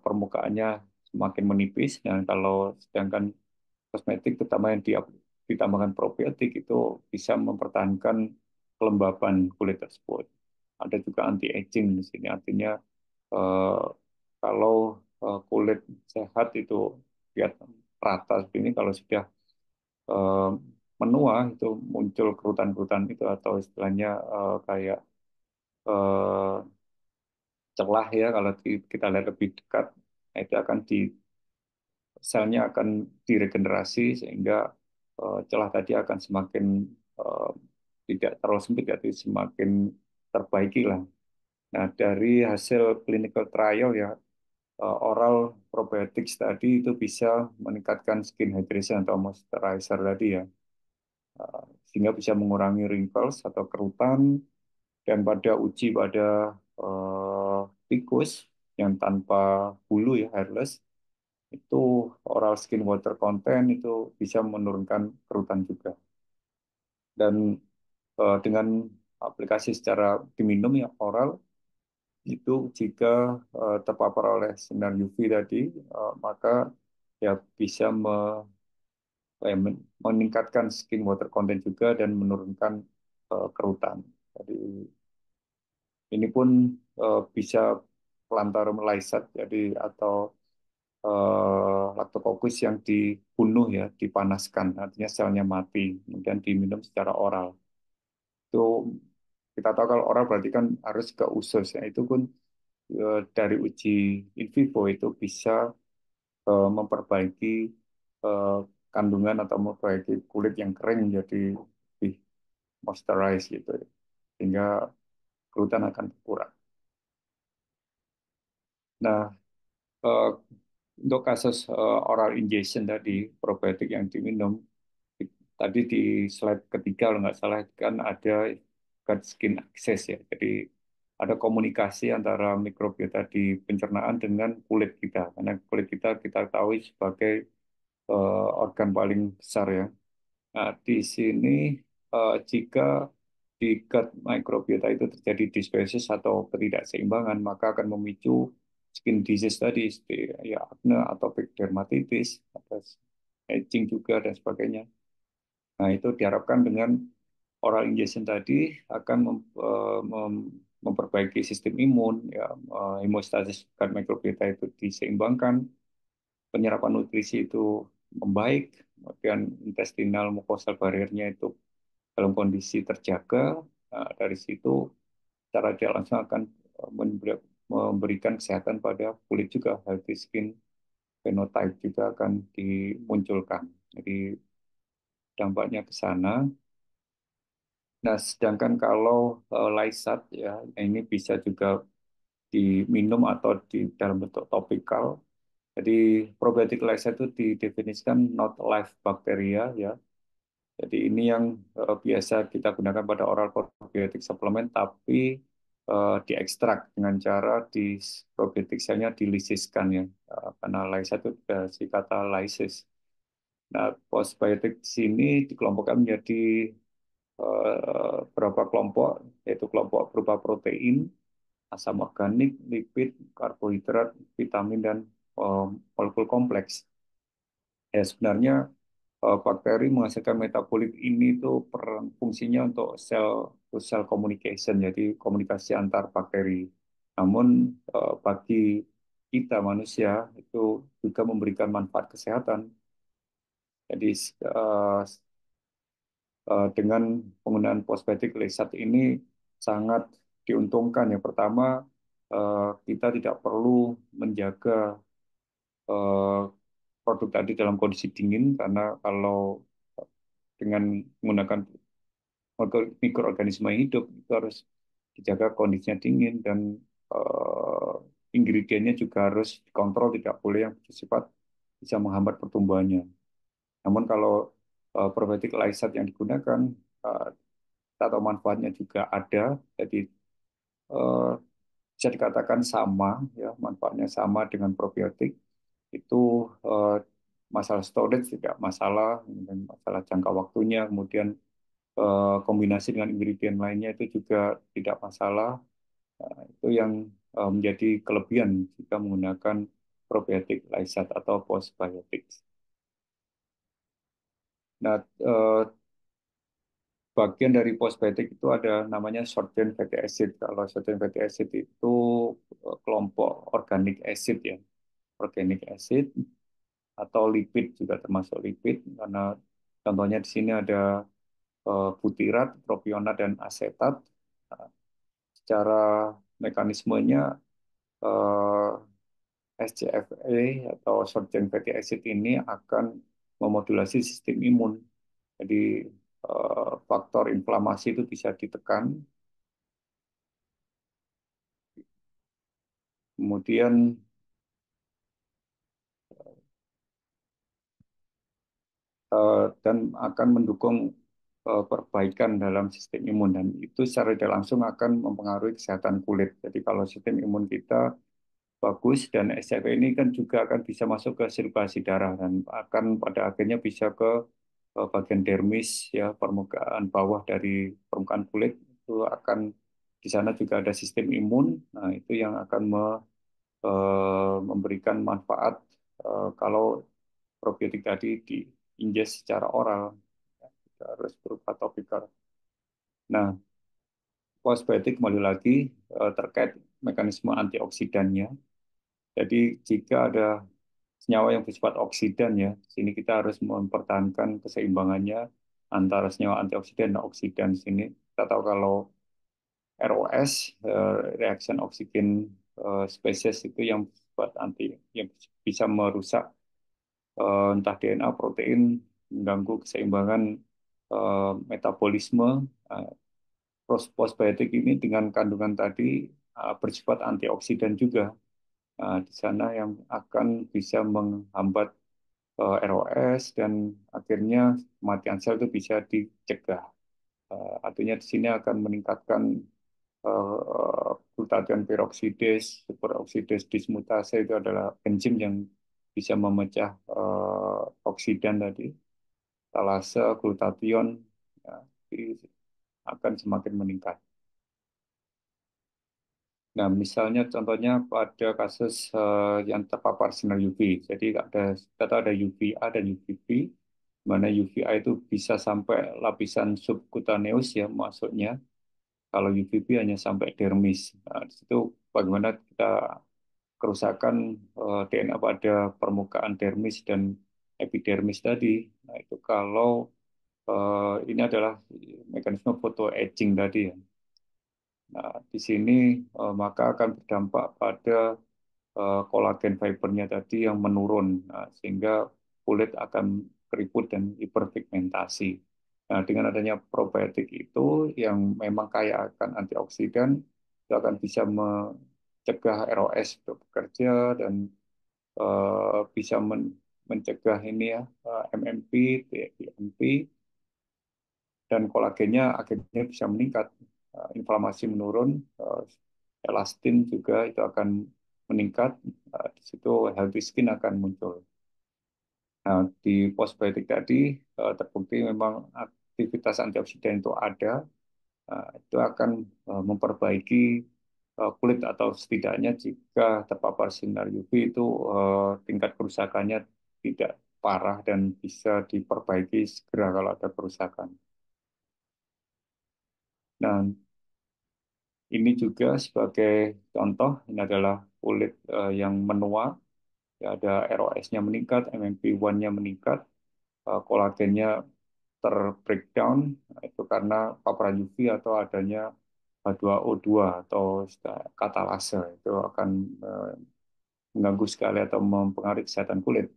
permukaannya semakin menipis. Dan kalau sedangkan kosmetik terutama yang ditambahkan probiotik itu bisa mempertahankan kelembaban kulit tersebut. Ada juga anti aging di sini, artinya eh, kalau kulit sehat itu lihat rata seperti ini, kalau sudah eh, menua itu muncul kerutan-kerutan itu atau istilahnya kayak eh, celah ya, kalau kita lihat lebih dekat, nah itu akan di selnya akan diregenerasi sehingga celah tadi akan semakin eh, tidak terlalu sempit, jadi semakin terbaiki lah. Nah, dari hasil clinical trial ya, oral probiotics tadi itu bisa meningkatkan skin hydration atau moisturizer tadi ya, sehingga bisa mengurangi wrinkles atau kerutan. Dan pada uji pada tikus yang tanpa bulu ya, hairless, itu oral skin water content itu bisa menurunkan kerutan juga. Dan dengan aplikasi secara diminum ya oral, itu jika terpapar oleh sinar UV tadi, maka ya bisa meningkatkan skin water content juga dan menurunkan kerutan. Jadi ini pun bisa plantarum lysat, jadi atau Lactococcus yang dibunuh ya, dipanaskan, artinya selnya mati, kemudian diminum secara oral. Itu kita tahu kalau oral berarti kan harus ke usus ya, itu pun dari uji in vivo itu bisa memperbaiki eh, kandungan atau memperbaiki kulit yang kering jadi lebih moisturized gitu ya. Sehingga kerutan akan berkurang. Nah, eh, untuk kasus oral injection tadi, probiotik yang diminum, tadi di slide ketiga kalau nggak salah kan ada gut skin access ya. Jadi ada komunikasi antara mikrobiota di pencernaan dengan kulit kita. Karena kulit kita tahu sebagai organ paling besar ya. Nah, di sini jika di gut microbiota itu terjadi dysbiosis atau ketidakseimbangan, maka akan memicu skin disease tadi, seperti ya acne, atopic dermatitis, ada aging juga dan sebagainya. Nah, itu diharapkan dengan oral injection tadi akan memperbaiki sistem imun, ya, hemostasis dan mikrobiota itu diseimbangkan, penyerapan nutrisi itu membaik, kemudian intestinal mucosal barriernya itu dalam kondisi terjaga. Nah, dari situ secara tidak langsung akan memberikan kesehatan pada kulit juga, healthy skin phenotype juga akan dimunculkan. Jadi dampaknya ke sana. Nah, sedangkan kalau Lysat ya ini bisa juga diminum atau di dalam bentuk topikal. Jadi probiotik Lysat itu didefinisikan not live bacteria ya. Jadi ini yang biasa kita gunakan pada oral probiotik suplemen, tapi diekstrak dengan cara di probiotik selnya dilisiskan ya. Karena Lysat itu dari kata lysis. Nah, postbiotik di sini dikelompokkan menjadi beberapa kelompok, yaitu kelompok berupa protein, asam organik, lipid, karbohidrat, vitamin, dan molekul kompleks. Ya, sebenarnya bakteri menghasilkan metabolit ini tuh peran fungsinya untuk sel to cell communication, jadi komunikasi antar bakteri. Namun bagi kita manusia itu juga memberikan manfaat kesehatan. Jadi eh, dengan penggunaan postbiotik lesat ini sangat diuntungkan. Yang pertama, kita tidak perlu menjaga eh, produk tadi dalam kondisi dingin karena kalau dengan menggunakan mikroorganisme hidup itu harus dijaga kondisinya dingin dan eh, ingredientnya juga harus dikontrol, tidak boleh yang bersifat bisa menghambat pertumbuhannya. Namun kalau probiotik lysat yang digunakan eh, atau manfaatnya juga ada, jadi eh, bisa dikatakan sama, ya manfaatnya sama dengan probiotik. Itu eh, masalah storage tidak masalah, dan masalah jangka waktunya, kemudian kombinasi dengan ingredient lainnya itu juga tidak masalah. Itu yang menjadi kelebihan jika menggunakan probiotik lysat atau postbiotik. Nah, bagian dari postbiotik itu ada namanya short chain fatty acid. Kalau short chain fatty acid itu kelompok organic acid ya, organic acid atau lipid juga termasuk lipid karena contohnya di sini ada butirat, propionat dan asetat. Nah, secara mekanismenya eh, SCFA atau short chain fatty acid ini akan memodulasi sistem imun. Jadi faktor inflamasi itu bisa ditekan. Kemudian dan akan mendukung perbaikan dalam sistem imun dan itu secara tidak langsung akan mempengaruhi kesehatan kulit. Jadi kalau sistem imun kita bagus dan SCFA ini kan juga akan bisa masuk ke sirkulasi darah dan akan pada akhirnya bisa ke bagian dermis ya permukaan bawah dari permukaan kulit itu akan di sana juga ada sistem imun. Nah, itu yang akan memberikan manfaat kalau probiotik tadi diinjek secara oral, ya, tidak harus berupa topikal. Nah, postbiotik kembali lagi terkait mekanisme antioksidannya. Jadi jika ada senyawa yang bersifat oksidan ya, di sini kita harus mempertahankan keseimbangannya antara senyawa antioksidan dan oksidan. Di sini kita tahu kalau ROS, reaction oksigen spesies itu yang bersifat anti, yang bisa merusak entah DNA, protein, mengganggu keseimbangan metabolisme. Uh, Postbiotik ini dengan kandungan tadi bersifat antioksidan juga. Di sana yang akan bisa menghambat ROS dan akhirnya kematian sel itu bisa dicegah. Artinya di sini akan meningkatkan glutathione peroxidase, superoksidase dismutase itu adalah enzim yang bisa memecah oksidan tadi, talase, glutathione ya, akan semakin meningkat. Nah, misalnya contohnya pada kasus yang terpapar sinar UV. Jadi ada kita tahu ada UVA dan UVB. mana UVA itu bisa sampai lapisan subkutaneus ya masuknya. Kalau UVB hanya sampai dermis. Nah, di situ bagaimana kita kerusakan DNA pada permukaan dermis dan epidermis tadi. Nah, itu kalau ini adalah mekanisme photoaging tadi ya. Nah, di sini maka akan berdampak pada kolagen fibernya tadi yang menurun, nah, sehingga kulit akan keriput dan hiperpigmentasi. Nah, dengan adanya probiotik itu yang memang kaya akan antioksidan, itu akan bisa mencegah ROS untuk bekerja dan bisa mencegah ini ya MMP, TMP, dan kolagennya akhirnya bisa meningkat. Inflamasi menurun, elastin juga itu akan meningkat. Di situ healthy skin akan muncul. Nah, di postbiotik tadi terbukti memang aktivitas antioksidan itu ada. Itu akan memperbaiki kulit atau setidaknya jika terpapar sinar UV itu tingkat kerusakannya tidak parah dan bisa diperbaiki segera kalau ada kerusakan. Nah, ini juga sebagai contoh, ini adalah kulit yang menua, ya, ada ROS-nya meningkat, MMP1-nya meningkat, kolagennya terbreakdown, itu karena paparan UV atau adanya H2O2 atau katalase, itu akan mengganggu sekali atau mempengaruhi kesehatan kulit.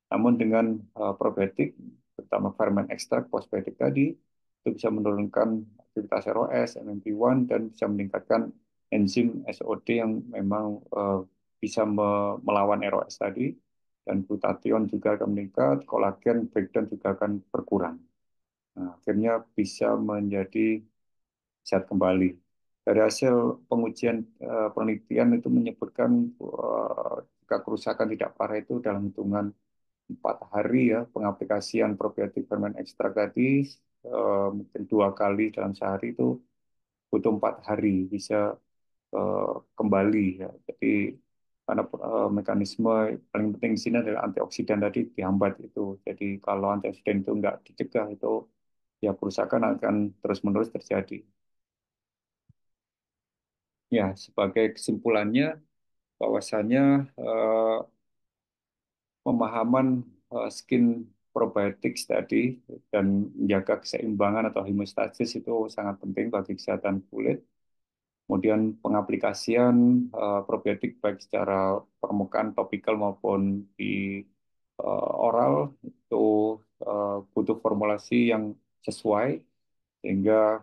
Namun dengan probiotik, terutama ferment ekstrak postbiotik tadi, itu bisa menurunkan aktivitas ROS, MMP1, dan bisa meningkatkan enzim SOD yang memang bisa melawan ROS tadi, dan glutathione juga akan meningkat, kolagen breakdown juga akan berkurang. Nah, akhirnya bisa menjadi sehat kembali. Dari hasil pengujian penelitian itu menyebutkan jika kerusakan tidak parah itu dalam hitungan 4 hari ya pengaplikasian probiotik ferment ekstrak tadi mungkin 2 kali dalam sehari itu butuh 4 hari bisa kembali ya. Jadi karena mekanisme paling penting di sini adalah antioksidan tadi dihambat itu. Jadi kalau antioksidan itu nggak dicegah itu ya kerusakan akan terus-menerus terjadi. Ya, sebagai kesimpulannya bahwasanya eh, pemahaman skin probiotics tadi dan menjaga keseimbangan atau homeostasis itu sangat penting bagi kesehatan kulit. Kemudian pengaplikasian probiotik baik secara permukaan topikal maupun di oral itu butuh formulasi yang sesuai sehingga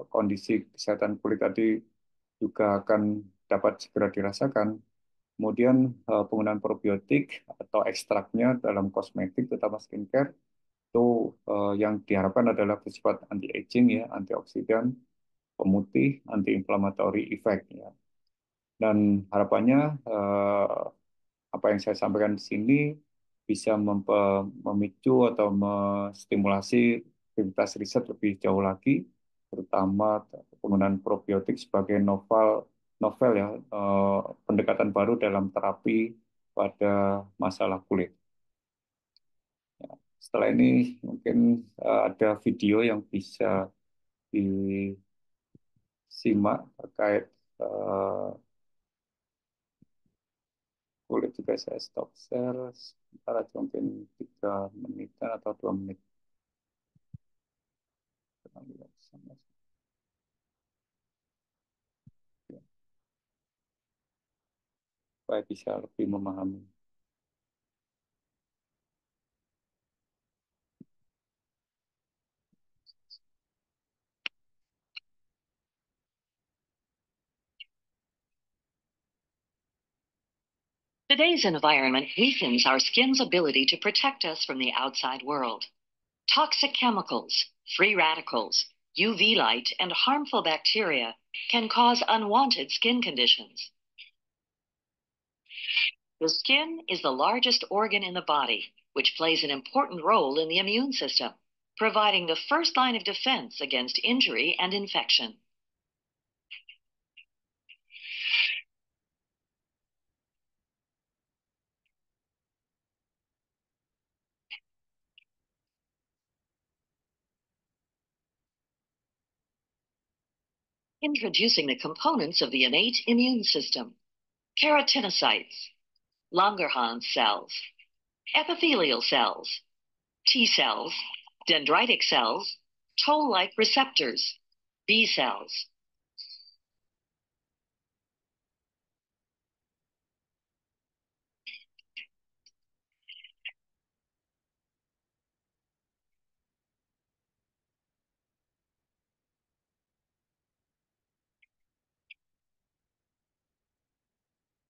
kondisi kesehatan kulit tadi juga akan dapat segera dirasakan. Kemudian penggunaan probiotik atau ekstraknya dalam kosmetik, terutama skincare, itu yang diharapkan adalah bersifat anti-aging ya, antioksidan, pemutih, anti-inflammatory effect ya. Dan harapannya apa yang saya sampaikan di sini bisa memicu atau menstimulasi aktivitas riset lebih jauh lagi, terutama penggunaan probiotik sebagai novel ya, pendekatan baru dalam terapi pada masalah kulit. Ya, setelah ini mungkin ada video yang bisa disimak terkait eh, kulit juga saya stop share sebentar aja mungkin 3 menitan atau 2 menit. Kita lihat sama ya, supaya bisa lebih memahami. Today's environment weakens our skin's ability to protect us from the outside world. Toxic chemicals, free radicals, UV light, and harmful bacteria can cause unwanted skin conditions. The skin is the largest organ in the body, which plays an important role in the immune system, providing the first line of defense against injury and infection. introducing the components of the innate immune system: keratinocytes, Langerhans cells, epithelial cells, T cells, dendritic cells, toll-like receptors, B cells.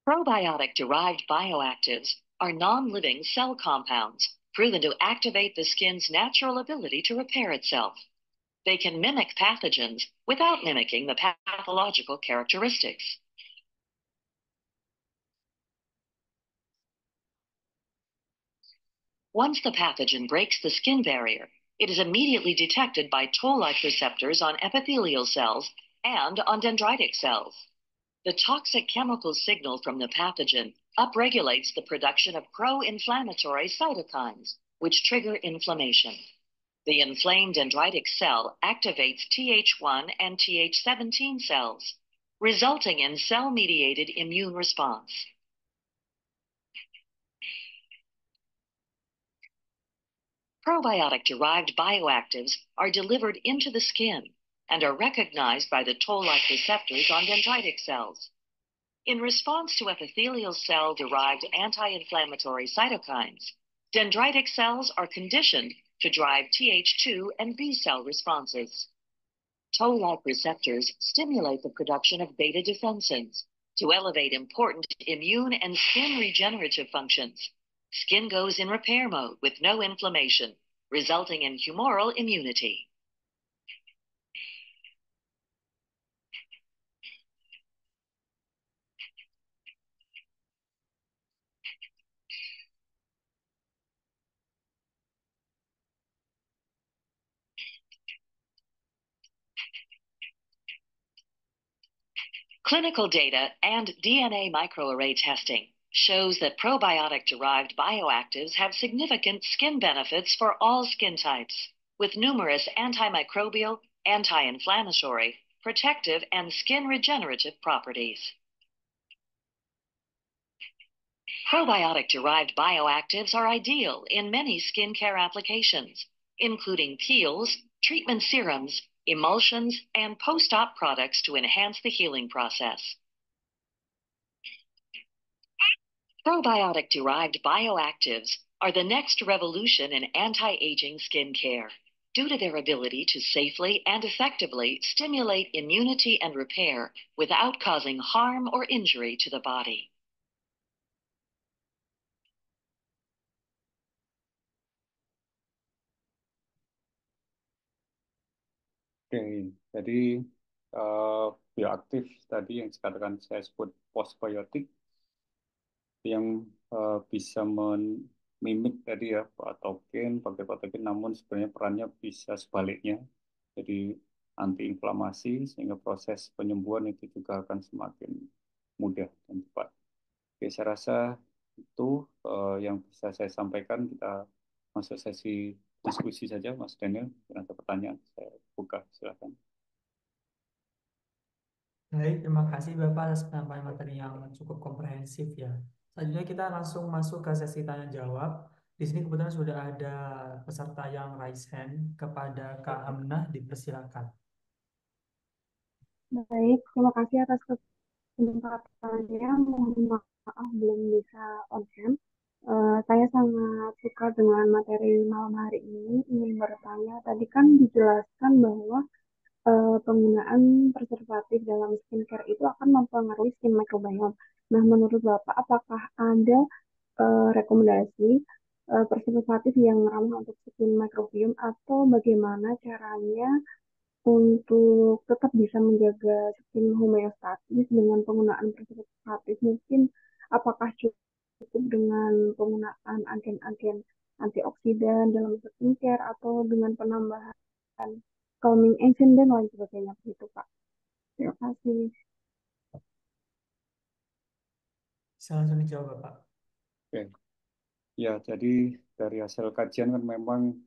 Probiotic-derived bioactives are non-living cell compounds proven to activate the skin's natural ability to repair itself. They can mimic pathogens without mimicking the pathological characteristics. Once the pathogen breaks the skin barrier, it is immediately detected by toll-like receptors on epithelial cells and on dendritic cells. The toxic chemical signal from the pathogen upregulates the production of pro-inflammatory cytokines, which trigger inflammation. The inflamed dendritic cell activates Th1 and Th17 cells, resulting in cell-mediated immune response. Probiotic-derived bioactives are delivered into the skin and are recognized by the toll-like receptors on dendritic cells. In response to epithelial cell-derived anti-inflammatory cytokines, dendritic cells are conditioned to drive Th2 and B cell responses. Toll-like receptors stimulate the production of beta defensins to elevate important immune and skin regenerative functions. Skin goes in repair mode with no inflammation, resulting in humoral immunity. Clinical data and DNA microarray testing shows that probiotic-derived bioactives have significant skin benefits for all skin types, with numerous antimicrobial, anti-inflammatory, protective, and skin regenerative properties. Probiotic-derived bioactives are ideal in many skincare applications, including peels, treatment serums, emulsions, and post-op products to enhance the healing process. Probiotic-derived bioactives are the next revolution in anti-aging skincare due to their ability to safely and effectively stimulate immunity and repair without causing harm or injury to the body. Oke, jadi bioaktif tadi yang sekarang saya sebut postbiotik yang bisa memimik tadi ya patogen, namun sebenarnya perannya bisa sebaliknya. Jadi antiinflamasi sehingga proses penyembuhan itu juga akan semakin mudah dan cepat. Oke, saya rasa itu yang bisa saya sampaikan. Kita masuk sesi diskusi saja, Mas Daniel. Jika ada pertanyaan, saya buka. Silakan. Baik, terima kasih Bapak atas penyampaian materi yang cukup komprehensif ya. Selanjutnya kita langsung masuk ke sesi tanya jawab. Di sini kebetulan sudah ada peserta yang raise hand. Kepada Kak Hamnah, dipersilakan. Baik, terima kasih atas kesempatannya. Mohon maaf belum bisa on cam. Saya sangat suka dengan materi malam hari ini. Ingin bertanya, tadi kan dijelaskan bahwa penggunaan preservatif dalam skincare itu akan mempengaruhi skin microbiome. Nah, menurut Bapak, apakah ada rekomendasi preservatif yang ramah untuk skin microbiome atau bagaimana caranya untuk tetap bisa menjaga skin homeostatis dengan penggunaan preservatif? Mungkin apakah cukup dengan penggunaan agen-agen antioksidan dalam skincare atau dengan penambahan calming agent dan lain sebagainya begitu Pak. Terima kasih. Bisa langsung dijawab Bapak. Oke. Ya, jadi dari hasil kajian kan memang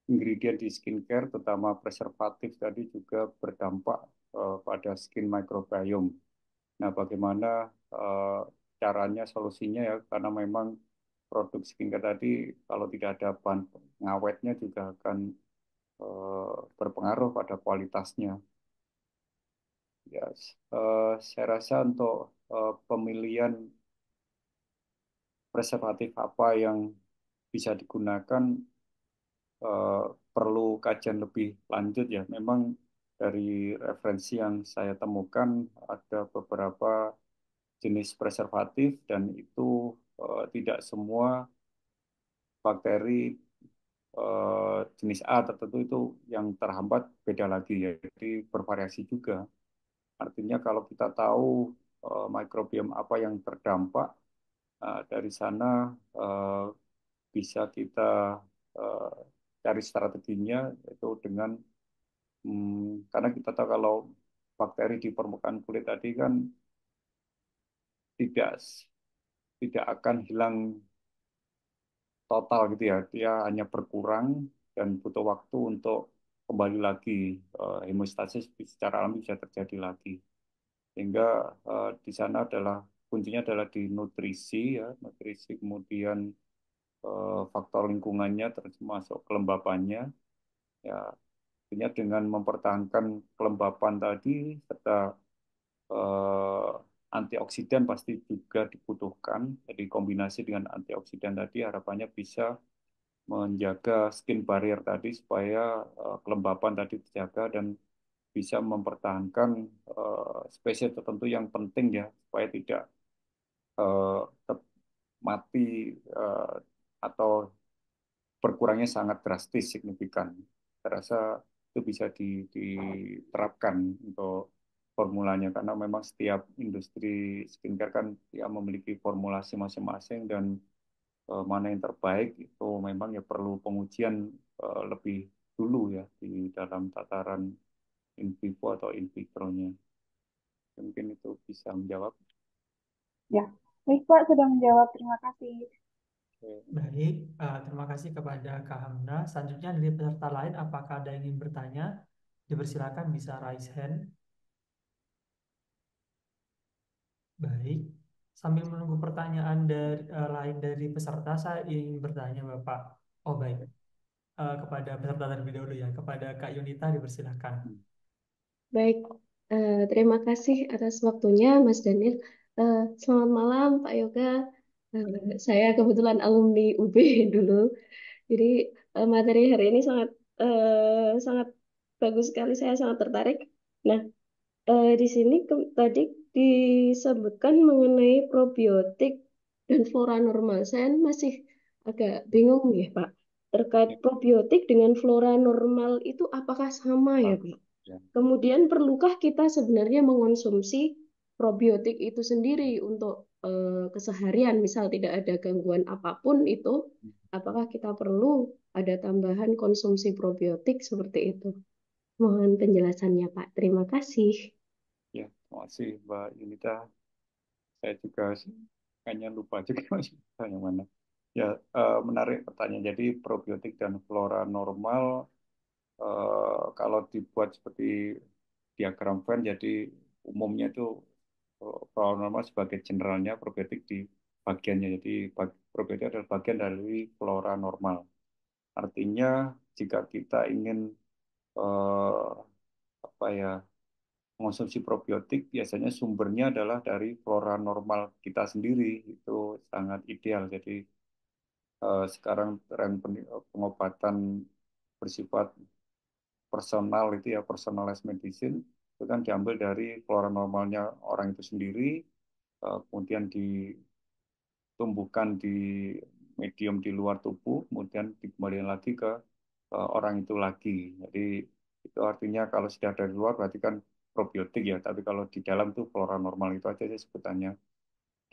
ingredient di skincare, terutama preservatif tadi juga berdampak pada skin microbiome. Nah, bagaimana eh, caranya, solusinya ya, karena memang produk skincare tadi kalau tidak ada bahan pengawetnya juga akan berpengaruh pada kualitasnya. Ya, saya rasa untuk pemilihan preservatif apa yang bisa digunakan eh, perlu kajian lebih lanjut ya. Memang dari referensi yang saya temukan ada beberapa jenis preservatif dan itu tidak semua bakteri jenis A tertentu itu yang terhambat beda lagi ya. Jadi bervariasi juga. Artinya kalau kita tahu mikrobiom apa yang terdampak, dari sana eh, bisa kita eh, cari strateginya itu dengan karena kita tahu kalau bakteri di permukaan kulit tadi kan tidak tidak akan hilang total gitu ya, dia hanya berkurang dan butuh waktu untuk kembali lagi. Hemostasis secara alami bisa terjadi lagi, sehingga di sana adalah kuncinya adalah di nutrisi ya, nutrisi kemudian faktor lingkungannya termasuk kelembapannya ya. Artinya dengan mempertahankan kelembapan tadi serta eh, antioksidan pasti juga dibutuhkan. Jadi kombinasi dengan antioksidan tadi harapannya bisa menjaga skin barrier tadi supaya kelembapan tadi terjaga dan bisa mempertahankan spesies tertentu yang penting ya supaya tidak mati eh, atau berkurangnya sangat drastis signifikan. Saya rasa itu bisa diterapkan untuk formulanya karena memang setiap industri skincare kan dia memiliki formulasi masing-masing dan mana yang terbaik itu memang ya perlu pengujian lebih dulu ya di dalam tataran in vivo atau in vitro-nya. Mungkin itu bisa menjawab. Ya, baik Pak, sudah menjawab. Terima kasih. Oke. Baik, terima kasih kepada Kak Hamna. Selanjutnya dari peserta lain, apakah ada yang ingin bertanya? Dipersilakan bisa raise hand. Baik, sambil menunggu pertanyaan lain dari peserta, saya ingin bertanya Bapak. Oh baik, kepada peserta terlebih dahulu ya, kepada Kak Yunita dipersilakan. Baik, terima kasih atas waktunya, Mas Daniel. Selamat malam, Pak Yoga. Saya kebetulan alumni UB dulu, jadi materi hari ini sangat bagus sekali. Saya sangat tertarik. Nah, di sini tadi disebutkan mengenai probiotik dan flora normal. Saya masih agak bingung ya, Pak. Terkait Ya, probiotik dengan flora normal itu apakah sama ya, Pak. Pak? Ya. Kemudian perlukah kita sebenarnya mengonsumsi probiotik itu sendiri untuk keseharian, misal tidak ada gangguan apapun itu, apakah kita perlu ada tambahan konsumsi probiotik seperti itu? Mohon penjelasannya, Pak. Terima kasih. Ya, terima kasih Mbak Yunita. Saya juga kayaknya lupa juga yang mana. Ya, menarik pertanyaan. Jadi probiotik dan flora normal kalau dibuat seperti diagram Venn, jadi umumnya itu flora normal sebagai generalnya, probiotik di bagiannya. Jadi probiotik adalah bagian dari flora normal. Artinya jika kita ingin eh, apa ya mengonsumsi probiotik biasanya sumbernya adalah dari flora normal kita sendiri itu sangat ideal. Jadi sekarang tren pengobatan bersifat personal itu ya personalized medicine itu kan diambil dari flora normalnya orang itu sendiri, kemudian ditumbuhkan di medium di luar tubuh, kemudian dikembalikan lagi ke orang itu lagi. Jadi itu artinya kalau sudah dari luar berarti kan probiotik ya, tapi kalau di dalam tuh flora normal itu aja sih sebutannya.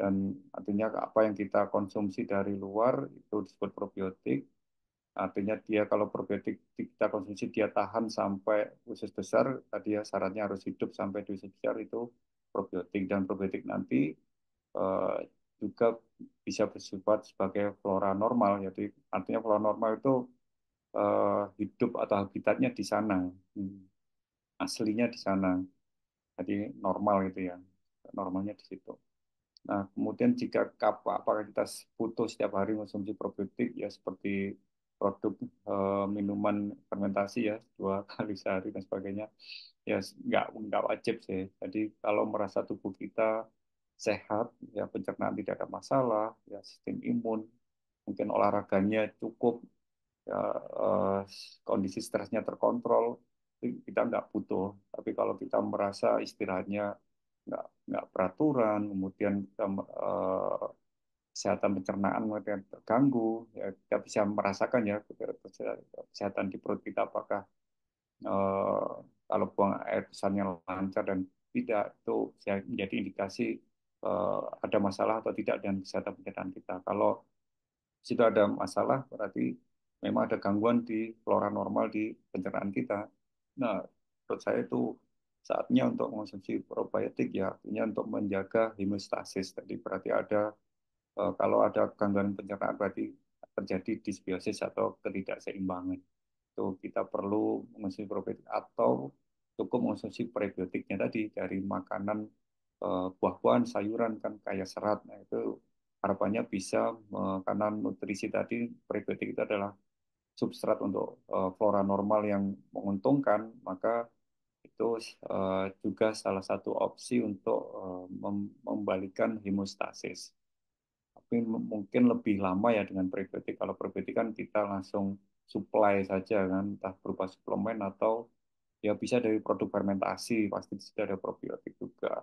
Dan artinya apa yang kita konsumsi dari luar itu disebut probiotik. Artinya dia kalau probiotik kita konsumsi dia tahan sampai usus besar, tadi ya syaratnya harus hidup sampai di usus besar itu probiotik dan probiotik nanti eh, juga bisa bersifat sebagai flora normal. Jadi artinya flora normal itu hidup atau habitatnya di sana. Hmm, Aslinya di sana. Jadi normal gitu ya. Normalnya di situ. Nah, kemudian jika apakah kita butuh setiap hari konsumsi probiotik ya seperti produk minuman fermentasi ya 2 kali sehari dan sebagainya ya nggak wajib sih. Jadi kalau merasa tubuh kita sehat ya pencernaan tidak ada masalah ya sistem imun mungkin olahraganya cukup ya eh, kondisi stresnya terkontrol kita nggak butuh. Tapi kalau kita merasa istirahatnya nggak peraturan, kemudian kita, kesehatan pencernaan kemudian terganggu, ya kita bisa merasakan ya kesehatan di perut kita apakah eh, kalau buang air besarnya lancar dan tidak itu bisa menjadi indikasi ada masalah atau tidak dengan kesehatan pencernaan kita. Kalau situ ada masalah berarti memang ada gangguan di flora normal di pencernaan kita. Nah, menurut saya itu saatnya untuk mengonsumsi probiotik ya, artinya untuk menjaga homeostasis. Tadi berarti ada kalau ada gangguan pencernaan berarti terjadi disbiosis atau ketidakseimbangan. Itu kita perlu mengonsumsi probiotik atau cukup mengonsumsi prebiotiknya tadi dari makanan buah-buahan, sayuran kan kaya serat. Nah, itu harapannya bisa karena nutrisi tadi prebiotik itu adalah substrat untuk flora normal yang menguntungkan, maka itu juga salah satu opsi untuk membalikan hemostasis. Tapi mungkin lebih lama ya dengan prebiotik. Kalau prebiotik kan kita langsung supply saja kan, entah berupa suplemen atau ya bisa dari produk fermentasi, pasti sudah ada probiotik juga.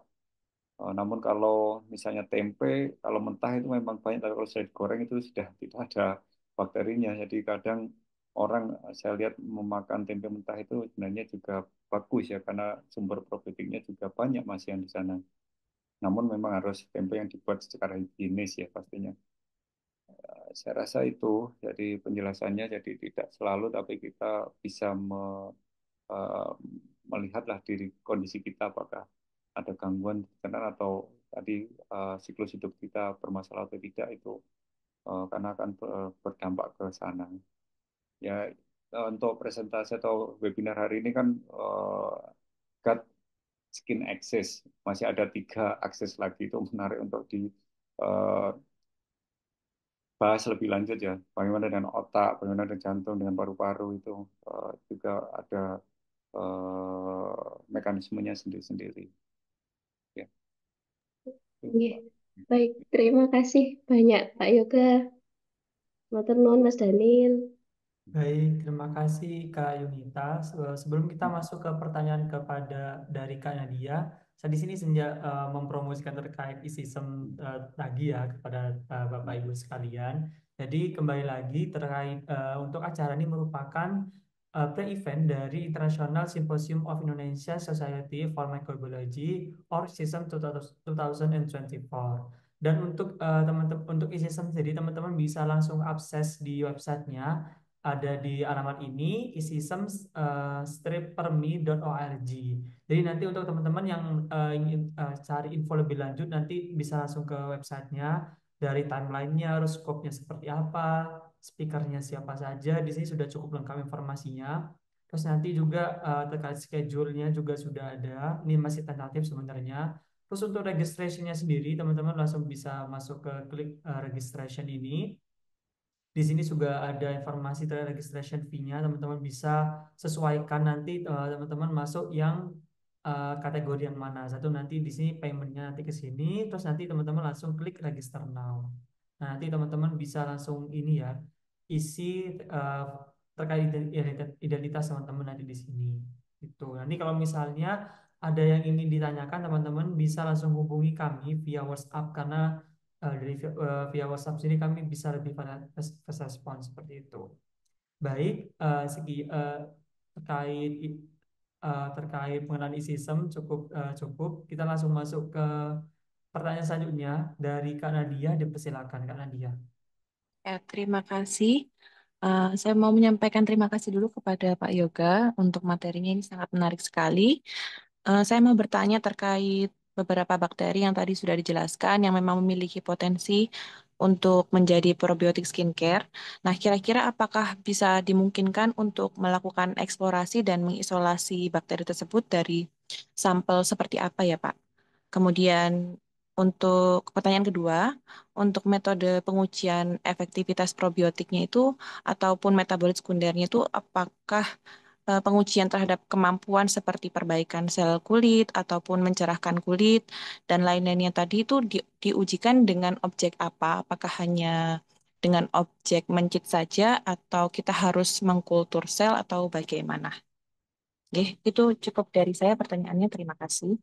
Namun kalau misalnya tempe, kalau mentah itu memang banyak, tapi kalau sudah digoreng itu sudah tidak ada bakterinya. Jadi kadang orang saya lihat memakan tempe mentah itu sebenarnya juga bagus ya, karena sumber probiotiknya juga banyak masih yang di sana. Namun memang harus tempe yang dibuat secara higienis ya pastinya. Saya rasa itu jadi penjelasannya jadi tidak selalu tapi kita bisa eh, melihatlah diri kondisi kita apakah ada gangguan pencernaan atau tadi siklus hidup kita bermasalah atau tidak itu karena akan berdampak ke sana. Ya untuk presentasi atau webinar hari ini kan gut skin access masih ada 3 akses lagi itu menarik untuk di eh, bahas lebih lanjut ya, bagaimana dengan otak, bagaimana dengan jantung, dengan paru-paru itu juga ada mekanismenya sendiri-sendiri. Ya, itu, Iya. Pak. Baik, terima kasih banyak Pak Yoga. Matur nuwun Mas Daniel. Baik, terima kasih Kak Yunita. Sebelum kita masuk ke pertanyaan dari Kak Nadia, saya di sini mempromosikan terkait ISISM lagi ya kepada Bapak Ibu sekalian. Jadi kembali lagi terkait untuk acara ini merupakan pre-event dari International Symposium of Indonesia Society for Microbiology or SISM 2024. Dan untuk teman-teman untuk ISISM jadi teman-teman bisa langsung akses di websitenya ada di alamat ini isisem-permi.org. Jadi nanti untuk teman-teman yang ingin cari info lebih lanjut nanti bisa langsung ke websitenya dari timelinenya, terus scope-nya seperti apa, speakernya siapa saja. Di sini sudah cukup lengkap informasinya. Terus nanti juga terkait schedule-nya juga sudah ada. Ini masih tentatif sebenarnya. Terus untuk registration-nya sendiri, teman-teman langsung bisa masuk ke klik registration ini. Di sini juga ada informasi terkait registration fee-nya. Teman-teman bisa sesuaikan nanti teman-teman masuk yang kategori yang mana. Satu nanti di sini payment-nya nanti ke sini, terus nanti teman-teman langsung klik register now. Nah, nanti teman-teman bisa langsung ini ya, isi terkait identitas teman-teman nanti di sini. Itu. Nanti kalau misalnya ada yang ingin ditanyakan, teman-teman bisa langsung hubungi kami via WhatsApp karena via WhatsApp sini kami bisa lebih fast respon seperti itu. Baik, terkait terkait pengenalan e-system cukup. Kita langsung masuk ke pertanyaan selanjutnya dari Kak Nadia. Dipersilakan Kak Nadia. Ya, terima kasih. Saya mau menyampaikan terima kasih dulu kepada Pak Yoga untuk materinya ini sangat menarik sekali. Saya mau bertanya terkait beberapa bakteri yang tadi sudah dijelaskan yang memang memiliki potensi untuk menjadi probiotik skincare. Nah, kira-kira apakah bisa dimungkinkan untuk melakukan eksplorasi dan mengisolasi bakteri tersebut dari sampel seperti apa ya, Pak? Kemudian untuk pertanyaan kedua, untuk metode pengujian efektivitas probiotiknya itu ataupun metabolit sekundernya itu apakah pengujian terhadap kemampuan seperti perbaikan sel kulit ataupun mencerahkan kulit dan lain-lainnya tadi itu diujikan dengan objek apa? Apakah hanya dengan objek mencit saja atau kita harus mengkultur sel atau bagaimana? Oke, itu cukup dari saya pertanyaannya. Terima kasih.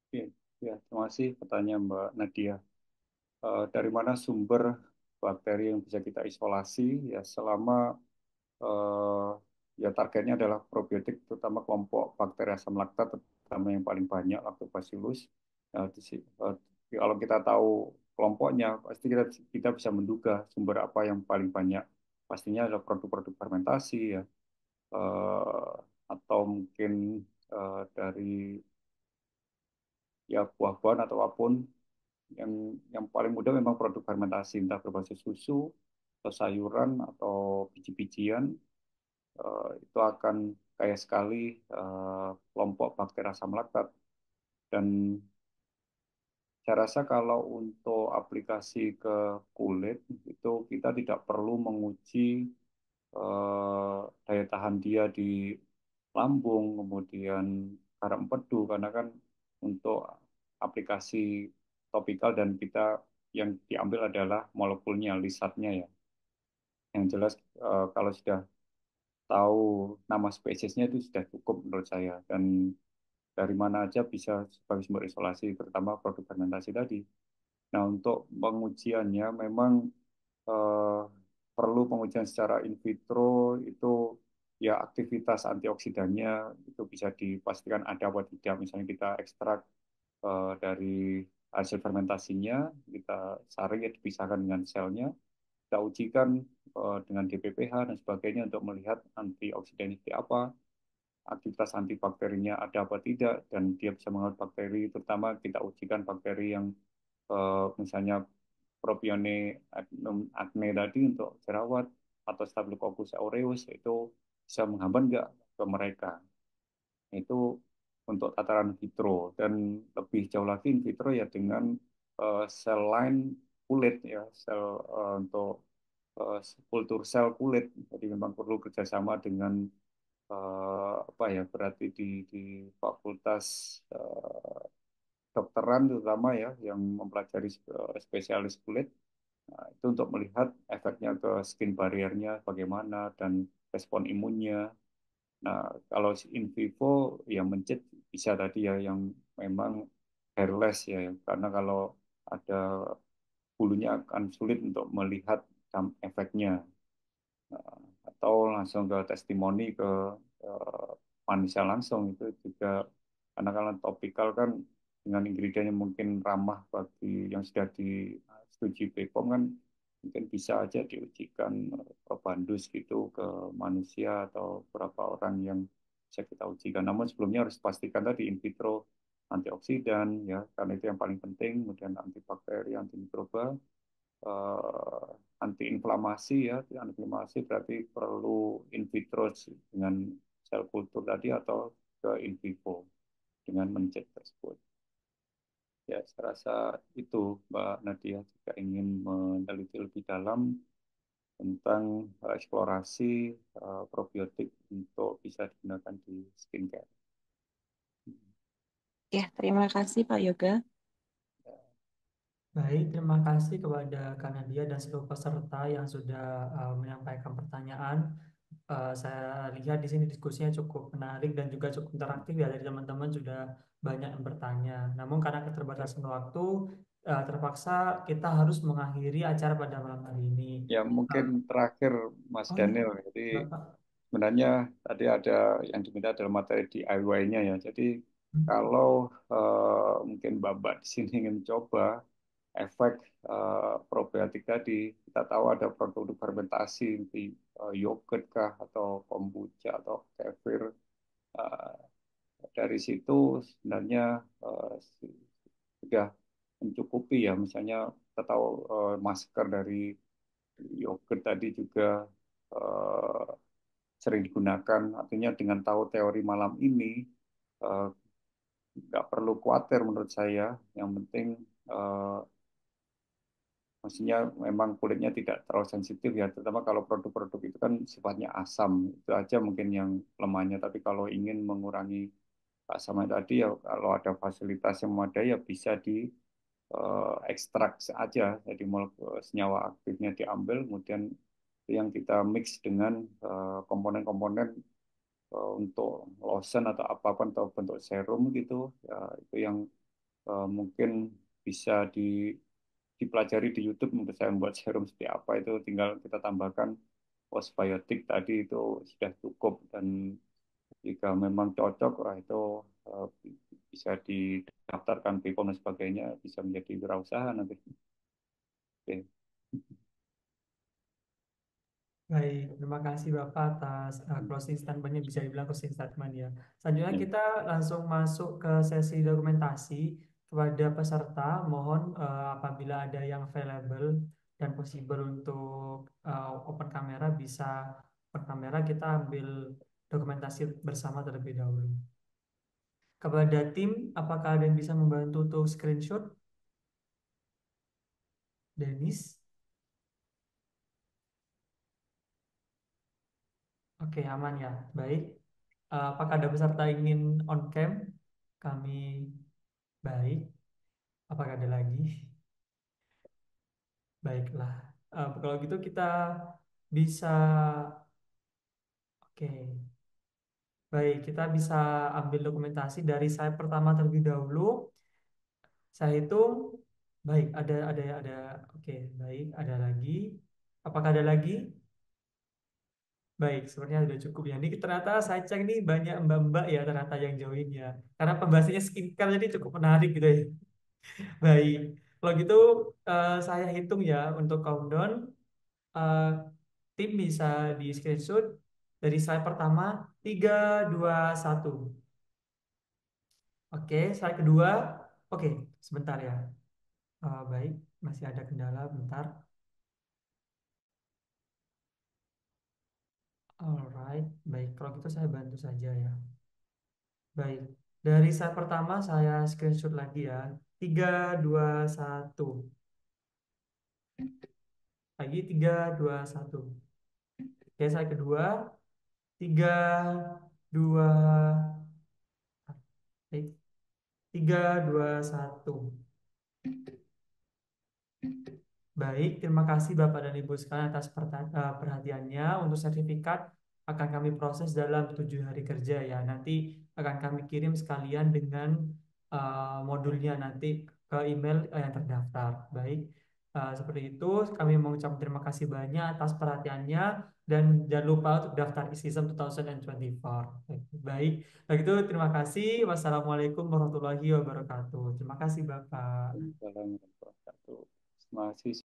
Ya, ya, terima kasih pertanyaan Mbak Nadia. Dari mana sumber bakteri yang bisa kita isolasi? Ya, selama eh, ya targetnya adalah probiotik, terutama kelompok bakteri asam laktat, terutama yang paling banyak Lactobacillus. Nah, kalau kita tahu kelompoknya, pasti kita bisa menduga sumber apa yang paling banyak. Pastinya ada produk-produk fermentasi ya, eh, atau mungkin dari ya buah-buahan atau apapun yang paling mudah memang produk fermentasi entah berbasis susu atau sayuran atau biji-bijian itu akan kaya sekali kelompok bakteri asam laktat. Dan saya rasa kalau untuk aplikasi ke kulit itu kita tidak perlu menguji daya tahan dia di lambung, kemudian garam empedu, karena kan untuk aplikasi topikal dan kita yang diambil adalah molekulnya, lisatnya ya. Yang jelas kalau sudah tahu nama spesiesnya itu sudah cukup menurut saya. Dan dari mana aja bisa sebagai sumber isolasi, terutama produk fermentasi tadi. Nah, untuk pengujiannya memang eh, perlu pengujian secara in vitro itu ya aktivitas antioksidannya itu bisa dipastikan ada atau tidak. Misalnya kita ekstrak dari hasil fermentasinya, kita saring ya dipisahkan dengan selnya, kita ujikan dengan DPPH dan sebagainya untuk melihat antioksidannya seperti apa, aktivitas antibakterinya ada apa tidak, dan dia bisa mengawet bakteri, terutama kita ujikan bakteri yang misalnya Propione acne tadi untuk jerawat atau Staphylococcus aureus itu bisa menghambat nggak ke mereka. Itu untuk tataran vitro dan lebih jauh lagi in vitro ya dengan sel line kulit ya sel untuk eh, kultur sel kulit. Jadi memang perlu kerjasama dengan apa ya berarti di fakultas dokteran terutama ya yang mempelajari spesialis kulit. Nah, itu untuk melihat efeknya ke skin barriernya bagaimana dan respon imunnya. Nah, kalau in vivo yang mencit bisa tadi ya yang memang hairless ya, karena kalau ada bulunya akan sulit untuk melihat efeknya. Nah, atau langsung ke testimoni ke eh, manusia langsung itu juga karena kalau topikal kan dengan ingredient yang mungkin ramah bagi yang sudah disetujui BPOM kan mungkin bisa aja diujikan probandus gitu ke manusia atau beberapa orang yang bisa kita ujikan. Namun sebelumnya harus pastikan tadi in vitro antioksidan ya karena itu yang paling penting, kemudian antibakteri, antimikroba, eh, antiinflamasi ya, antiinflamasi berarti perlu in vitro dengan sel kultur tadi atau ke in vivo dengan mencet tersebut. Ya, saya rasa itu Mbak Nadia jika ingin meneliti lebih dalam tentang eksplorasi probiotik untuk bisa digunakan di skincare. Ya, terima kasih Pak Yoga. Baik, terima kasih kepada Kak Nadia dan seluruh peserta yang sudah menyampaikan pertanyaan. Saya lihat di sini diskusinya cukup menarik dan juga cukup interaktif ya dari teman-teman sudah banyak yang bertanya. Namun karena keterbatasan waktu, terpaksa kita harus mengakhiri acara pada malam hari ini. Ya, mungkin Uh, terakhir Mas oh ya, Daniel. Jadi Bapak. sebenarnya tadi ada yang diminta adalah materi DIY-nya ya. Jadi kalau mungkin Bapak di sini ingin mencoba efek probiotik tadi, kita tahu ada produk fermentasi di yogurt kah atau kombucha atau kefir. Eh, dari situ sebenarnya sudah mencukupi ya, misalnya kita tahu masker dari yogurt tadi juga eh, sering digunakan. Artinya dengan tahu teori malam ini, eh, nggak perlu khawatir menurut saya. Yang penting eh, maksudnya memang kulitnya tidak terlalu sensitif ya, terutama kalau produk-produk itu kan sifatnya asam. Itu aja mungkin yang lemahnya. Tapi kalau ingin mengurangi asam tadi ya kalau ada fasilitas yang memadai ya bisa di ekstrak saja. Jadi senyawa aktifnya diambil, kemudian itu yang kita mix dengan komponen-komponen untuk lotion atau apapun atau bentuk serum gitu. Ya, itu yang mungkin bisa dipelajari di YouTube untuk saya membuat serum seperti apa itu tinggal kita tambahkan postbiotik tadi itu sudah cukup dan jika memang cocok wah itu eh, bisa didaftarkan BPOM dan sebagainya bisa menjadi wirausaha nanti. Oke. Baik, terima kasih Bapak atas closing statement-nya, bisa dibilang closing statement ya. Selanjutnya Ya. kita langsung masuk ke sesi dokumentasi. Kepada peserta, mohon apabila ada yang available dan possible untuk open kamera, bisa open kamera, kita ambil dokumentasi bersama terlebih dahulu. Kepada tim, apakah ada yang bisa membantu untuk screenshot? Dennis? Oke, aman ya. Baik. Apakah ada peserta ingin on cam? Kami baik. Apakah ada lagi? Baiklah. Kalau gitu kita bisa, oke. Baik, kita bisa ambil dokumentasi dari saya pertama terlebih dahulu. Saya hitung. Baik, ada. Oke, baik. Ada lagi. Apakah ada lagi? Baik, sepertinya sudah cukup ya. Ini ternyata saya cek nih banyak mbak-mbak ya ternyata yang join ya. Karena pembahasannya skincare jadi cukup menarik gitu ya. Baik, kalau gitu saya hitung ya untuk countdown. Eh, Tim bisa di screenshot dari slide pertama 3, 2, 1. Oke, slide kedua. Oke, sebentar ya. Baik, masih ada kendala bentar. Alright, baik. Kalau gitu saya bantu saja ya. Baik, dari slide pertama saya screenshot lagi ya. 3, 2, 1. Lagi 3, 2, 1. Oke, slide kedua. 3, 2, 3, 2, 1. Baik, terima kasih Bapak dan Ibu sekalian atas perhatiannya. Untuk sertifikat akan kami proses dalam 7 hari kerja ya. Nanti akan kami kirim sekalian dengan modulnya nanti ke email yang terdaftar. Baik, seperti itu. Kami mengucapkan terima kasih banyak atas perhatiannya dan jangan lupa untuk daftar e-System 2024. Baik, begitu terima kasih. Wassalamualaikum warahmatullahi wabarakatuh. Terima kasih Bapak. Dalam Terima kasih.